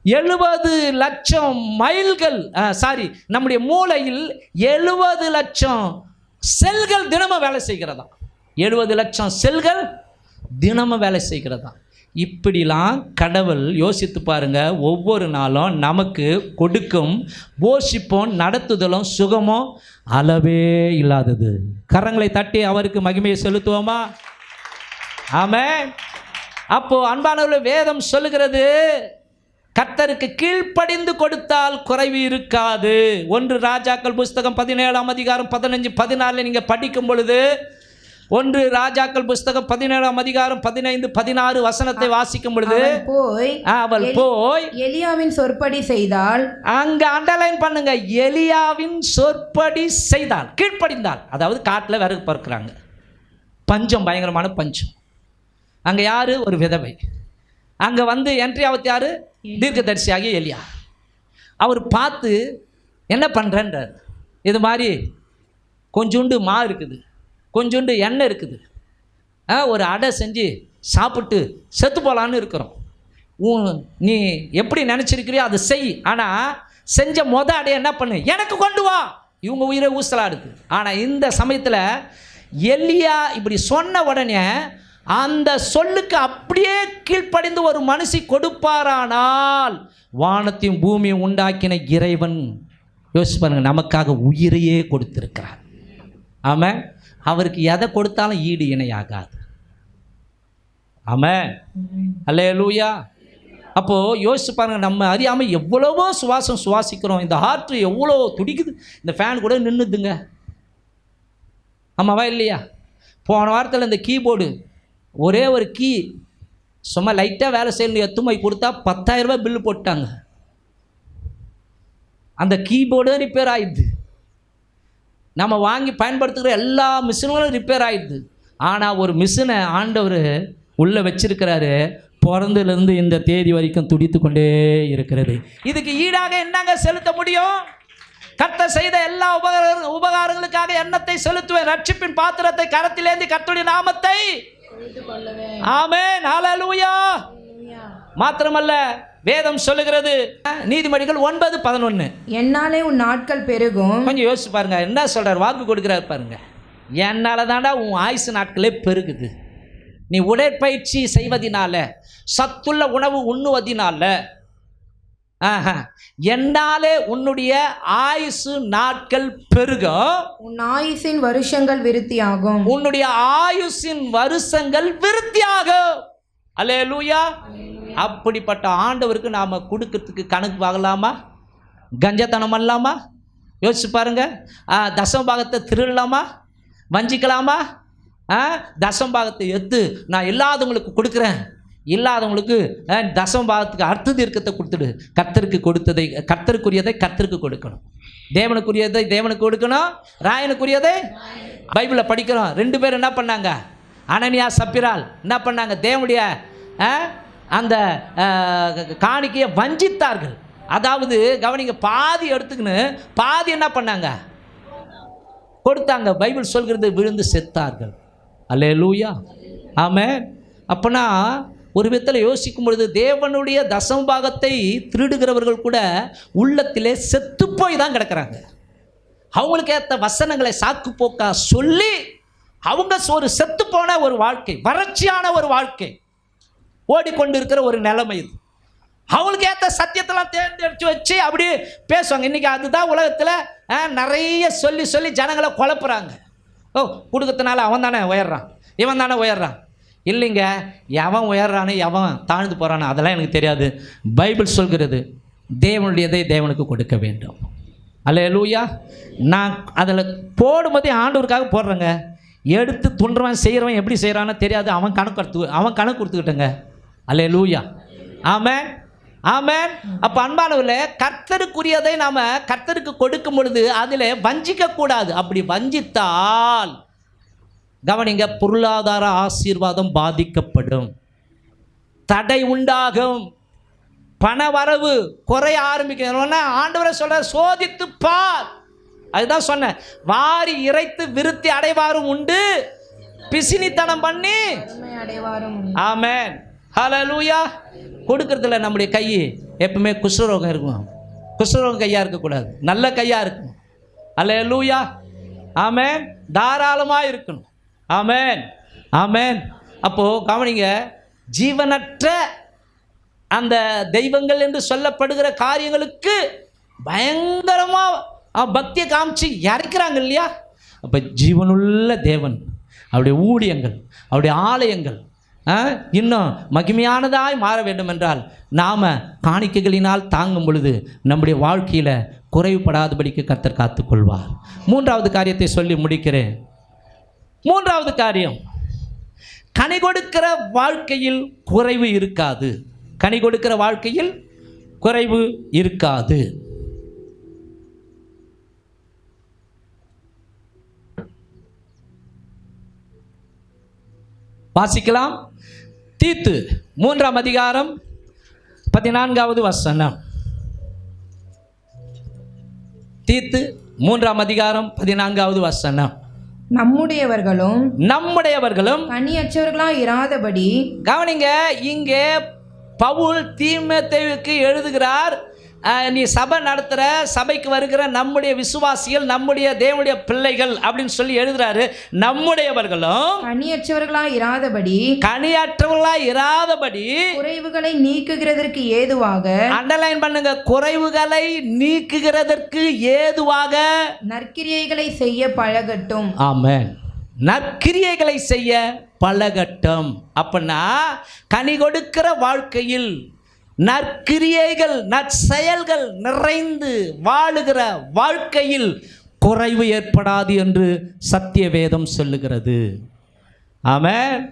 70 லட்சம் மைல்கள் நம்முடைய மூளையில் 70 லட்சம் செல்கள் தினமும் வேலை செய்கிறதா. 70 லட்சம் செல்கள் தினமும் வேலை செய்கிறதா. இப்படிலாம் கடவுள் யோசித்து பாருங்க, ஒவ்வொரு நாளும் நமக்கு கொடுக்கும் போஷிப்போம் நடத்துதலும் சுகமும் அளவே இல்லாதது. கரங்களை தட்டி அவருக்கு மகிமையை செலுத்துவோமா? ஆமென். அப்போ அன்பானவர்களே, வேதம் சொல்லுகிறது, கர்த்தருக்கு கீழ்ப்படிந்து கொடுத்தால் குறைவு இருக்காது. 1 ராஜாக்கள் புஸ்தகம் 17ஆம் அதிகாரம் 15, 14 நீங்கள் படிக்கும் பொழுது 1 ராஜாக்கள் புஸ்தகம் 17ஆம் அதிகாரம் 15, 16 வசனத்தை வாசிக்கும் பொழுது அவள் போய் எலியாவின் சொற்படி செய்தாள். அங்க அண்டர்லைன் பண்ணுங்க, எலியாவின் சொற்படி செய்தாள், கீழ்ப்படிந்தாள். அதாவது காட்டில் விறகு பறக்குறாங்க, பஞ்சம், பயங்கரமான பஞ்சம். அங்க யாரு? ஒரு விதவை. அங்க வந்து என்ட்ரி ஆவத்து யாரு? தீர்க்கதரிசியாகிய எலியா. அவர் பார்த்து என்ன பண்ணுறன்றார், இது மாதிரி கொஞ்சோண்டு மா இருக்குது, கொஞ்சோண்டு எண்ணெய் இருக்குது, ஒரு அடை செஞ்சு சாப்பிட்டு செத்து போகலான்னு இருக்கிறோம். நீ எப்படி நினச்சிருக்கிறியோ அதை செய், ஆனால் செஞ்ச அடையை என்ன பண்ணு, எனக்கு கொண்டு வா. இவங்க உயிரை ஊசலாடுது. ஆனால் இந்த சமயத்தில் எலியா இப்படி சொன்ன உடனே அந்த சொல்லுக்கு அப்படியே கீழ்ப்படிந்து ஒரு மனுஷி கொடுப்பாரானால் வானத்தையும் பூமியும் உண்டாக்கின இறைவன் யோசிச்சு பாருங்க, நமக்காக உயிரையே கொடுத்திருக்கிறார். ஆமாம், அவருக்கு எதை கொடுத்தாலும் ஈடு இணையாகாது. ஆமாம், அல்லேலூயா. அப்போது யோசிச்சு பாருங்க, நம்ம அறியாமல் எவ்வளவோ சுவாசம் சுவாசிக்கிறோம். இந்த ஹார்ட் எவ்வளோ துடிக்குது, இந்த ஃபேன் கூட நின்றுதுங்க. ஆமாவா இல்லையா? போன வாரத்தில் இந்த கீபோர்டு ஒரே ஒரு கீ சும்மா லைட்டாக வேலை செய்யணும் எத்துமை கொடுத்தா 10,000 ரூபாய் பில்லு போட்டாங்க. அந்த கீபோர்டும் ரிப்பேர் ஆகிடுது. நம்ம வாங்கி பயன்படுத்துகிற எல்லா மிஷின்களும் ரிப்பேர் ஆகிடுது. ஆனால் ஒரு மிஷினை ஆண்டவர் உள்ளே வச்சிருக்கிறாரு, பிறந்ததுலேருந்து இந்த தேதி வரைக்கும் துடித்து கொண்டே இருக்கிறது. இதுக்கு ஈடாக என்னங்க செலுத்த முடியும்? கர்த்தர் செய்த எல்லா உபகாரங்களுக்காக எண்ணத்தை செலுத்துவேன். ரட்சிப்பின் பாத்திரத்தை கரத்திலேந்தி கர்த்தருடைய நாமத்தை ஆமென், ஹல்லேலூயா. மாத்திரமல்ல, வேதம் சொல்லுகிறது, நீதிமொழிகள் 9:11, என்னாலே உன் நாட்கள் பெருகும். கொஞ்சம் யோசிச்சு பாருங்க, என்ன சொல்றார், வாக்கு கொடுக்கிறார் பாருங்க. என்னால தாண்டா உன் ஆயுசு நாட்களே பெருகுது. நீ உடற்பயிற்சி செய்வதினால, சத்துள்ள உணவு உண்ணுவதினால, என்னாலே உன்னுடைய ஆயுசு நாட்கள் பெருகும். உன் ஆயுசின் வருஷங்கள் விருத்தியாகும். உன்னுடைய ஆயுசின் வருஷங்கள் விருத்தியாகும். அல்லேலூயா. அப்படிப்பட்ட ஆண்டவருக்கு நாம் கொடுக்கறதுக்கு கணக்கு பார்க்கலாமா? கஞ்சத்தனம் பண்ணலாமா? யோசிச்சு பாருங்க. தசமபாகத்தை திருடலாமா? வஞ்சிக்கலாமா? தசமபாகத்தை எடுத்து நான் இல்லாதவங்களுக்கு கொடுக்குறேன், இல்லாதவங்களுக்கு தசமபாகத்துக்கு அர்த்த தீர்க்கத்தை கொடுத்துடு. கர்த்தருக்கு கொடுத்ததை, கர்த்தருக்குரியதை கர்த்தருக்கு கொடுக்கணும், தேவனுக்குரியதை தேவனுக்கு கொடுக்கணும், ராயனுக்குரியதை. பைபிளை படிக்கிறோம், 2 பேர் என்ன பண்ணாங்க? அனனியா சப்பிரால் என்ன பண்ணாங்க? தேவனுடைய அந்த காணிக்கையை வஞ்சித்தார்கள். அதாவது கவனிங்க, பாதி எடுத்துக்கின்னு பாதி என்ன பண்ணாங்க? கொடுத்தாங்க. பைபிள் சொல்கிறது விழுந்து செத்தார்கள். அல்லேலூயா, ஆமென். அப்போனா ஒரு விதத்தில் யோசிக்கும் பொழுது தேவனுடைய தசமபாகத்தை திருடுகிறவர்கள் கூட உள்ளத்திலே செத்து போய் தான் கிடக்கிறாங்க. அவங்களுக்கு ஏற்ற வசனங்களை சாக்கு போக்கா சொல்லி அவங்க ஒரு செத்து போன ஒரு வாழ்க்கை, வறட்சியான ஒரு வாழ்க்கை ஓடிக்கொண்டு இருக்கிற ஒரு நிலைமை இது. அவங்களுக்கு ஏற்ற சத்தியத்தெல்லாம் தேர்ந்தெடுத்து வச்சு அப்படி பேசுவாங்க. இன்றைக்கி அதுதான் உலகத்தில் நிறைய சொல்லி சொல்லி ஜனங்களை குழப்புறாங்க. ஓ, கொடுக்கறதுனால அவன் தானே உயர்றான், இவன் தானே உயர்றான். இல்லைங்க, எவன் உயர்றானு எவன் தாழ்ந்து போகிறானு அதெல்லாம் எனக்கு தெரியாது. பைபிள் சொல்கிறது தேவனுடையதை தேவனுக்கு கொடுக்க வேண்டும். அல்லேலூயா. நான் அதில் போடும்போதே ஆண்டவருக்காக போடுறேங்க. எடுத்து துண்டுறவன் செய்கிறவன் எப்படி செய்கிறான்னு தெரியாது. அவன் கணக்கு கொடுத்துக்கிட்டேங்க. அல்லேலூயா, ஆமென், ஆமென். அப்போ அன்பானவர்களே, கர்த்தருக்குரியதை நாம் கர்த்தருக்கு கொடுக்கும் பொழுது அதில் வஞ்சிக்கக்கூடாது. அப்படி வஞ்சித்தால் கவனிங்க, பொருளாதார ஆசீர்வாதம் பாதிக்கப்படும், தடை உண்டாகும், பண வரவு குறைய ஆரம்பிக்கணும்னா ஆண்டவரை சொல்ற சோதித்து பார். அதுதான் சொன்னேன், வாரி இறைத்து விருத்தி அடைவாரும் உண்டு, பிசினித்தனம் பண்ணி அடைவாரும். ஆமென், ஹல்லேலூயா. கொடுக்கறதுல நம்முடைய கை எப்பவுமே குஷ்டரோகம் இருக்கும். குஷ்டரோகம் கையாக இருக்கக்கூடாது, நல்ல கையாக இருக்கணும். ஹல்லேலூயா, ஆமென். தாராளமாக இருக்கணும். ஆமென், ஆமென். அப்போது கவனிங்க, ஜீவனற்ற அந்த தெய்வங்கள் என்று சொல்லப்படுகிற காரியங்களுக்கு பயங்கரமாக பக்தியை காமிச்சு இறக்கிறாங்க இல்லையா? அப்போ ஜீவனுள்ள தேவன், அவருடைய ஊழியங்கள், அவருடைய ஆலயங்கள் இன்னும் மகிமையானதாய் மாற வேண்டும் என்றால் நாம் காணிக்கைகளினால் தாங்கும் பொழுது நம்முடைய வாழ்க்கையில் குறைவுபடாதபடிக்கு கர்த்தர் காத்துக்கொள்வார். மூன்றாவது காரியத்தை சொல்லி முடிக்கிறேன். மூன்றாவது காரியம், கனி கொடுக்கிற வாழ்க்கையில் குறைவு இருக்காது. கனி கொடுக்கிற வாழ்க்கையில் குறைவு இருக்காது. வாசிக்கலாம். தீத்து 3ஆம் அதிகாரம் 14வது வசனம். தீத்து 3ஆம் அதிகாரம் 14வது வசனம். நம்முடையவர்களும் கனியற்றவர்களாய் இராதபடி. கவனிங்க, இங்கே பவுல் தீமோத்தேயுவுக்கு எழுதுகிறார், நீ சபை நடத்துகிற, சபைக்கு வருகிற நம்முடைய விசுவாசிகள், நம்முடைய தேவனுடைய பிள்ளைகள் அப்படின்னு சொல்லி எழுதுறாரு. நம்முடையவர்களும் கனியற்றவர்களாய் இராதபடி குறைவுகளை நீக்குகிறதற்கு ஏதுவாக. அண்டர்லைன் பண்ணுங்க, குறைவுகளை நீக்குகிறதற்கு ஏதுவாக நற்கிரியைகளை செய்ய பழகட்டும். ஆமென். நற்கிரியைகளை செய்ய பழகட்டும். அப்படின்னா கனி கொடுக்கிற வாழ்க்கையில் நற்கிரியைகள், நற்செயல்கள் நிறைந்து வாழுகிற வாழ்க்கையில் குறைவு ஏற்படாது என்று சத்திய வேதம் சொல்லுகிறது. ஆமென்,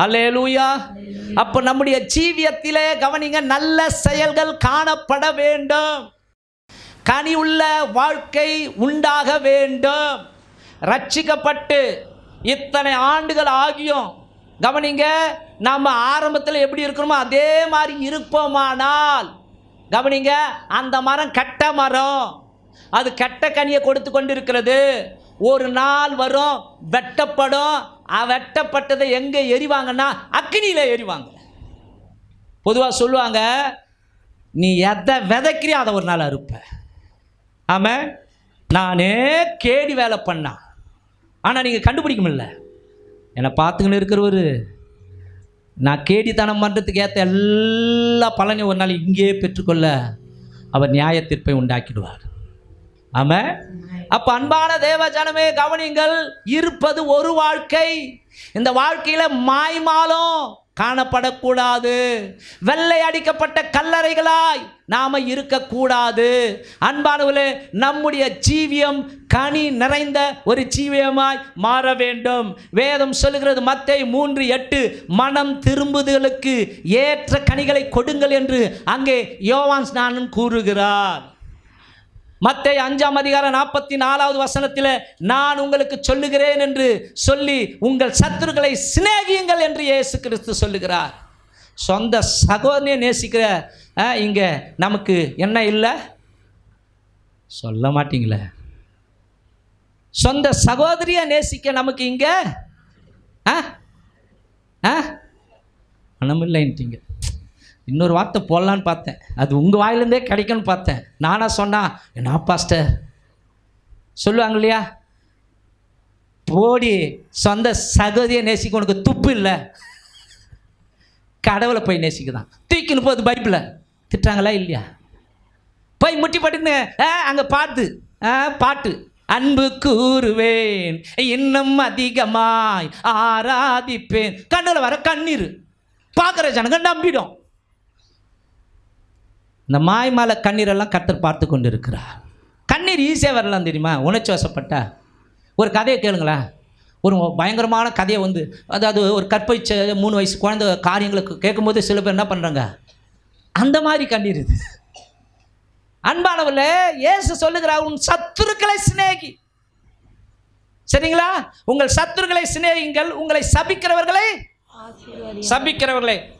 அல்லேலூயா. அப்போ நம்முடைய ஜீவியத்திலே கவனிங்க, நல்ல செயல்கள் காணப்பட வேண்டும், கனி உள்ள வாழ்க்கை உண்டாக வேண்டும். ரட்சிக்கப்பட்டு இத்தனை ஆண்டுகள் ஆகியும் கவனிங்க, நம்ம ஆரம்பத்தில் எப்படி இருக்கணுமோ அதே மாதிரி இருப்போமானால், கவனிங்க, அந்த மரம் கெட்ட மரம், அது கெட்ட கனியை கொடுத்து கொண்டு இருக்கிறது. ஒரு நாள் வரும், வெட்டப்படும். வெட்டப்பட்டதை எங்கே எரிவாங்கன்னா அக்கினியில் எரிவாங்க. பொதுவாக சொல்லுவாங்க, நீ எதை விதைக்கிறியோ அதை ஒரு நாள் அறுப்ப. ஆமாம், நானே கேடி வேலை பண்ணா, ஆனால் நீங்கள் கண்டுபிடிக்க முடியல. என்னை பார்த்துக்கின்னு இருக்கிறவர், நான் கேடித்தனம் பண்ணுறதுக்கு ஏற்ற எல்லா பலனையும் ஒரு நாள் இங்கேயே பெற்றுக்கொள்ள அவர் நியாய தீர்ப்பை உண்டாக்கிடுவார். ஆமாம். அப்போ அன்பான தேவ ஜனமே கவனிங்கள், இருப்பது ஒரு வாழ்க்கை. இந்த வாழ்க்கையில் மாய்மாலம் காணப்படக்கூடாது. வெள்ளை அடிக்கப்பட்ட கல்லறைகளாய் நாம் இருக்கக்கூடாது. அன்பானவர்களே, நம்முடைய ஜீவியம் கனி நிறைந்த ஒரு ஜீவியமாய் மாற வேண்டும். வேதம் சொல்லுகிறது, மத்தேயு 3:8, மனம் திரும்புதலுக்கு ஏற்ற கனிகளை கொடுங்கள் என்று அங்கே யோவான் ஸ்நானன் கூறுகிறார். மத்தேயு 5ஆம் அதிகாரம் 44வது வசனத்தில், நான் உங்களுக்கு சொல்லுகிறேன் என்று சொல்லி உங்கள் சத்துருக்களை சிநேகியுங்கள் என்று இயேசு கிறிஸ்து சொல்லுகிறார். சொந்த சகோதரனை நேசிக்கிற இங்கே நமக்கு என்ன இல்லை? சொல்ல மாட்டீங்களே. சொந்த சகோதரியை நேசிக்க நமக்கு இங்கே மனம் இல்லைன்ட்டீங்க. இன்னொரு வார்த்தை போடலான்னு பார்த்தேன், அது உங்கள் வாயிலேருந்தே கிடைக்கும்னு பார்த்தேன். நானாக சொன்னால் என்ன பாஸ்டர் சொல்லுவாங்க இல்லையா, போடி சொந்த சகோதரியை நேசிக்க உனக்கு துப்பு இல்லை, கடவுளை போய் நேசிக்குதான். தூக்கின்னு போகுது பைப்பில் திட்டுறாங்களா இல்லையா? போய் முட்டி பட்டுன்னு அங்கே பாட்டு, அன்பு கூறுவேன் இன்னும் அதிகமாய் ஆராதிப்பேன், கண்ணில் வர கண்ணீர் பார்க்குற ஜனங்க நம்பிடும். இந்த மாய்மால கண்ணீரெல்லாம் கர்த்தர் பார்த்து கொண்டு இருக்கிறார். கண்ணீர் ஈஸியாக வரலாம் தெரியுமா? உணர்ச்சி வசப்பட்ட ஒரு கதையை கேளுங்களேன். ஒரு பயங்கரமான கதையை அதாவது ஒரு கற்பழிச்ச 3 வயசு குழந்தை காரியங்களுக்கு கேட்கும்போது சில பேர் என்ன பண்ணுறாங்க, அந்த மாதிரி கண்ணீர் இது. அன்பானவர்களே, இயேசு சொல்லுகிறார், உன் சத்துருக்களை சிநேகி. சரிங்களா? உங்கள் சத்துருக்களை சிநேகிங்கள், உங்களை சபிக்கிறவர்களை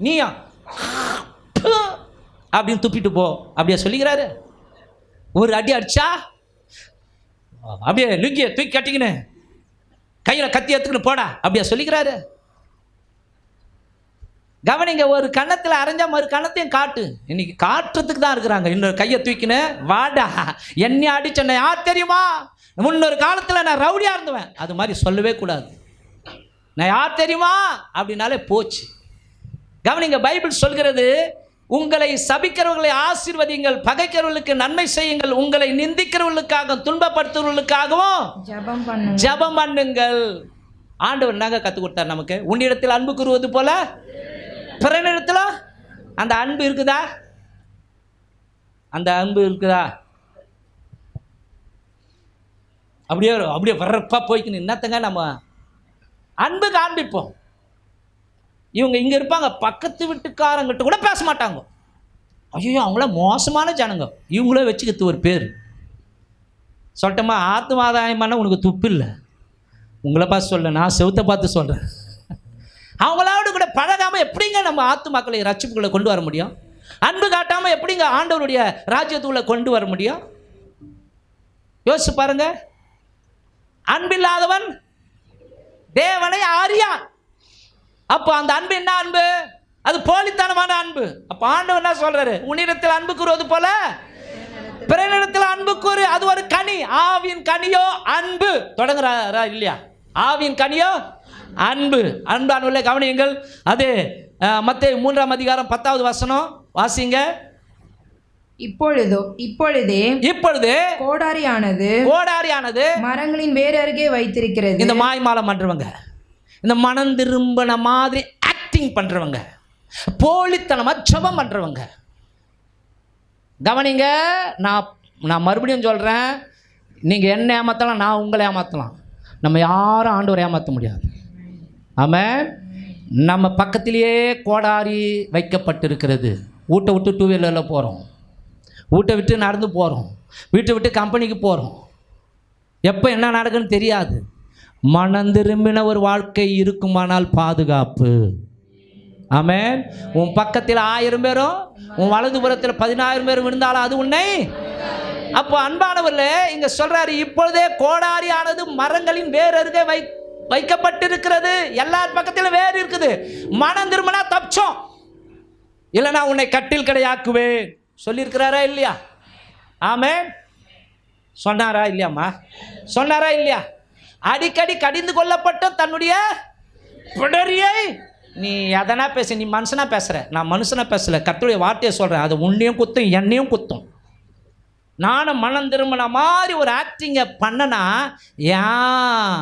நீயா அப்படின்னு துப்பிட்டு போ, அப்படியா சொல்லிக்கிறாரு? ஒரு அடி அடிச்சா அப்படியே லுங்கிய தூக்கி கட்டிக்கின்னு கையில் கத்தி எடுத்துக்கின்னு போடா, அப்படியா சொல்லிக்கிறாரு? கவனிங்க, ஒரு கன்னத்தில் அரைஞ்சா மறு கன்னத்தையும் காட்டு. இன்னைக்கு காட்டுறதுக்கு தான் இருக்கிறாங்க. இன்னொரு கையை தூக்கின்னு வாடா, என்னை அடிச்சேன் யார் தெரியுமா, முன்னொரு காலத்தில் நான் ரவுடியாக இருந்துவேன், அது மாதிரி சொல்லவே கூடாது. நான் யார் தெரியுமா அப்படின்னாலே போச்சு. கவனிங்க, பைபிள் சொல்கிறது, உங்களை சபிக்கிறவர்களை ஆசீர்வதிங்கள், பகைக்கிறவர்களுக்கு நன்மை செய்யுங்கள், உங்களை நிந்திக்கிறவர்களுக்காக துன்பப்படுத்துவர்களுக்காகவும் ஜெபம் பண்ணுங்கள். ஆண்டவர் என்னங்க கற்றுக் கொடுத்தார் நமக்கு? உன்னிடத்தில் அன்பு கூறுவது போல பிறனிடத்தில் அந்த அன்பு இருக்குதா? அந்த அன்பு இருக்குதா? அப்படியே வரப்பா போய்க்கணும். என்னத்தங்க நம்ம அன்பு காண்பிப்போம். இவங்க இங்கே இருப்பாங்க, பக்கத்து வீட்டுக்காரங்கிட்ட கூட பேச மாட்டாங்க. ஐயோ அவங்கள மோசமான ஜனங்க. இவங்களே வச்சுக்கிறது ஒரு பேர். சொல்லட்டமா, ஆத்மாதாயமான உனக்கு துப்பு இல்லை. உங்களை பார்த்து சொல்ல, நான் செவுத்தை பார்த்து சொல்கிறேன். அவங்களோட கூட பழகாமல் எப்படிங்க நம்ம ஆத்துமாக்களை ரட்சிப்புக்குள்ளே கொண்டு வர முடியும்? அன்பு காட்டாமல் எப்படிங்க ஆண்டவருடைய ராஜ்யத்துக்குள்ளே கொண்டு வர முடியும்? யோசிச்சு பாருங்க. அன்பில்லாதவன் தேவனை அறியான். அப்போ அந்த அன்பு என்ன அன்பு? அது போலித்தனமான அன்பு. அப்போ ஆண்டவர் என்ன சொல்றாரு? உன்னிடத்தில் அன்பு கூறுவது போல பிறனிடத்தில் அன்பு கூறு. அது ஒரு கனி. ஆவியின் கனியோ அன்பு. தொடங்குறாரா இல்லையா? ஆவியின் கனியோ அன்பு. அன்பானவர்களே கவனியுங்கள். அது மத்தேயு 3ஆம் அதிகாரம் 10வது வசனம் வாசிங்க. இப்பொழுது கோடாரியானது மரங்களின் வேர் அருகே வைத்திருக்கிறது. இந்த மாய்மாலம் பண்றவங்க, இந்த மனம் திரும்பின மாதிரி ஆக்டிங் பண்றவங்க, போலித்தனமா ஜெபம் பண்றவங்க, கவனிங்க. நான் மறுபடியும் சொல்றேன், நீங்க என்ன ஏமாத்தலாம், நான் உங்களை ஏமாத்தலாம். நம்ம யாரும் ஆண்டவரை ஏமாற்ற முடியாது. ஆமென். நம்ம பக்கத்திலேயே கோடாரி வைக்கப்பட்டிருக்கிறது. வீட்டை விட்டு 2 வீலரில் போகிறோம், வீட்டை விட்டு நடந்து போகிறோம், வீட்டை விட்டு கம்பெனிக்கு போகிறோம். எப்போ என்ன நடக்குன்னு தெரியாது. மனம் திரும்பின ஒரு வாழ்க்கை இருக்குமானால் பாதுகாப்பு. ஆமென். உன் பக்கத்தில் 1000 பேரும் உன் வலதுபுறத்தில் 10000 பேரும் இருந்தாலும் அது உன்னை. அப்போ அன்பானவர்களே இங்கே சொல்கிறாரு, இப்பொழுதே கோடாரியானது மரங்களின் வேர் அருகே வைக்கப்பட்டிருக்கிறது. எல்லார் பக்கத்திலும் வேர் இருக்குது. மனம் திரும்பினா தப்பிச்சோம், இல்லைனா உன்னை கட்டில் கடையாக்குவேன் சொல்லியிருக்கிறாரா இல்லையா? ஆமென். சொன்னாரா இல்லையாம்மா? சொன்னாரா இல்லையா? அடிக்கடி கடிந்து கொள்ளப்பட்ட தன்னுடைய பிடரியை நீ எதனா பேச, நீ மனுஷனா பேசுகிற, நான் மனுஷனா பேசலை, கர்த்தருடைய வார்த்தையை சொல்கிறேன். அது உன்னையும் குத்தும் என்னையும் குத்தும். நானும் மனம் திரும்பின மாதிரி ஒரு ஆக்டிங்கை பண்ணனா ஏன்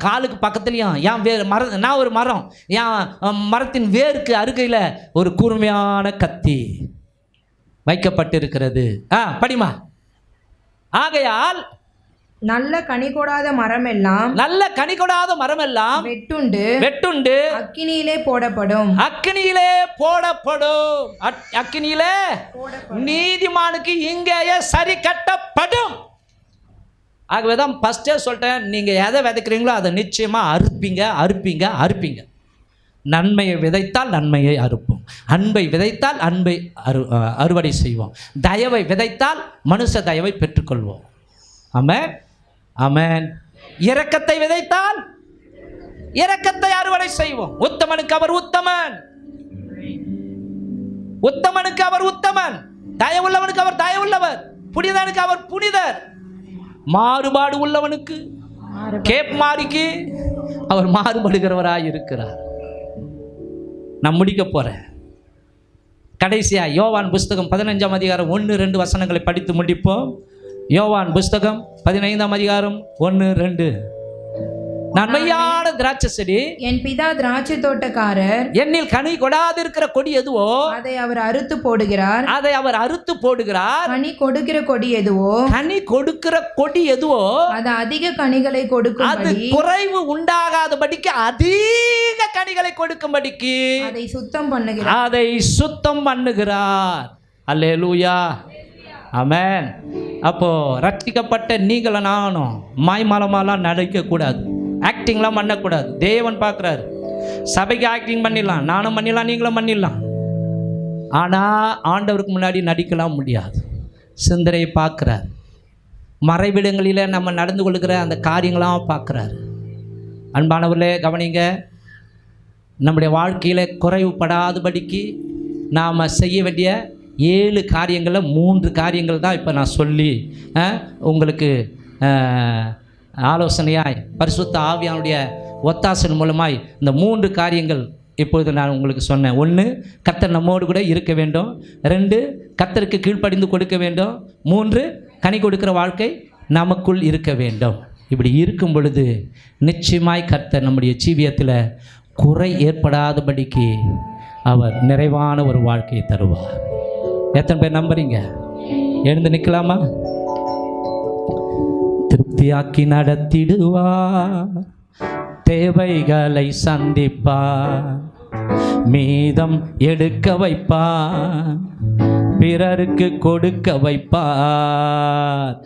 காலுக்கு பக்கத்துலேயும் ஏன் வேறு நான் ஒரு மரம், ஏன் மரத்தின் வேருக்கு அருகையில் ஒரு கூர்மையான கத்தி வைக்கப்பட்டிருக்கிறது. படிமா. ஆகையால் நல்ல கனி கொடாத மரமெல்லாம் வெட்டுண்டு அக்கினியிலே போடப்படும். அக்கினியிலே நீதிமானுக்கு இங்கேயே சரி கட்டப்படும். ஆகவேதான் ஃபர்ஸ்டே சொல்லிட்டேன், நீங்கள் எதை விதைக்கிறீங்களோ அதை நிச்சயமாக அறுப்பீங்க. நன்மையை விதைத்தால் நன்மையை அறுப்போம், அன்பை விதைத்தால் அன்பை அறுவடை செய்வோம், தயவை விதைத்தால் மனுஷ தயவை பெற்றுக்கொள்வோம். ஆமென். ஆமென். இரக்கத்தை விதைத்தால் இரக்கத்தை அறுவடை செய்வோம். உத்தமனுக்கு அவர் உத்தமன், தயவுள்ளவனுக்கு அவர் தயவுள்ளவர், புனிதனுக்கு அவர் புனிதர், மாறுபாடு உள்ளவனுக்கு கேப் மாறிக்கு அவர் மாறுபடுகிறவராய் இருக்கிறார். நான் முடிக்க போறேன். கடைசியா யோவான் புஸ்தகம் 15ஆம் அதிகாரம் 1-2 வசனங்களை படித்து முடிப்போம். யோவான் புஸ்தகம் 15ஆம் அதிகாரம் 1-2. நான் மெய்யான திராட்சை செடி, என் பிதா திராட்சை தோட்டக்காரர், என்னில் கனி கொடாதிருக்கிற கொடி எதுவோ அதை அவர் அறுத்து போடுகிறார். கனி கொடுக்கிற கொடி எதுவோ அது அதிக கனிகளை கொடுக்கும், அது குறைவு உண்டாகாதபடிக்கு அதிக கனிகளை கொடுக்கும்படிக்கு அதை சுத்தம் பண்ணுகிறார். அல்லேலூயா. ஆமென். அப்போ ரட்சிக்கப்பட்ட நீங்களும் நானும் மாய்மாலமாலாம் நடிக்கக்கூடாது, ஆக்டிங்லாம் பண்ணக்கூடாது. தேவன் பார்க்குறாரு. சபைக்கு ஆக்டிங் பண்ணிடலாம், நானும் பண்ணிடலாம், நீங்களும் பண்ணிடலாம். ஆனால் ஆண்டவருக்கு முன்னாடி நடிக்கலாம் முடியாது. சிந்தனையை பார்க்குறாரு. மறைவிடங்களில் நம்ம நடந்து கொள்கிற அந்த காரியங்களாம் பார்க்குறாரு. அன்பானவர்களே கவனிங்க. நம்முடைய வாழ்க்கையில் குறைவுபடாதபடிக்கு நாம் செய்ய வேண்டிய 7 காரியங்களில் 3 காரியங்கள் தான் இப்போ நான் சொல்லி உங்களுக்கு ஆலோசனையாய் பரிசுத்த ஆவியானுடைய ஒத்தாசன் மூலமாய் இந்த 3 காரியங்கள் இப்பொழுது நான் உங்களுக்கு சொன்னேன். 1, கர்த்தர் நம்மோடு கூட இருக்க வேண்டும். 2, கர்த்தருக்கு கீழ்ப்படிந்து கொடுக்க வேண்டும். 3, கனி கொடுக்கிற வாழ்க்கை நமக்குள் இருக்க வேண்டும். இப்படி இருக்கும் பொழுது நிச்சயமாய் கர்த்தர் நம்முடைய ஜீவியத்தில் குறை ஏற்படாதபடிக்கு அவர் நிறைவான ஒரு வாழ்க்கையை தருவார். எத்தனை பேர் நம்புறீங்க? எழுந்து நிற்கலாமா? திருப்தியாக்கி நடத்திடுவார், தேவைகளை சந்திப்பார், மீதம் எடுக்க வைப்பார், பிறருக்கு கொடுக்க வைப்பார்.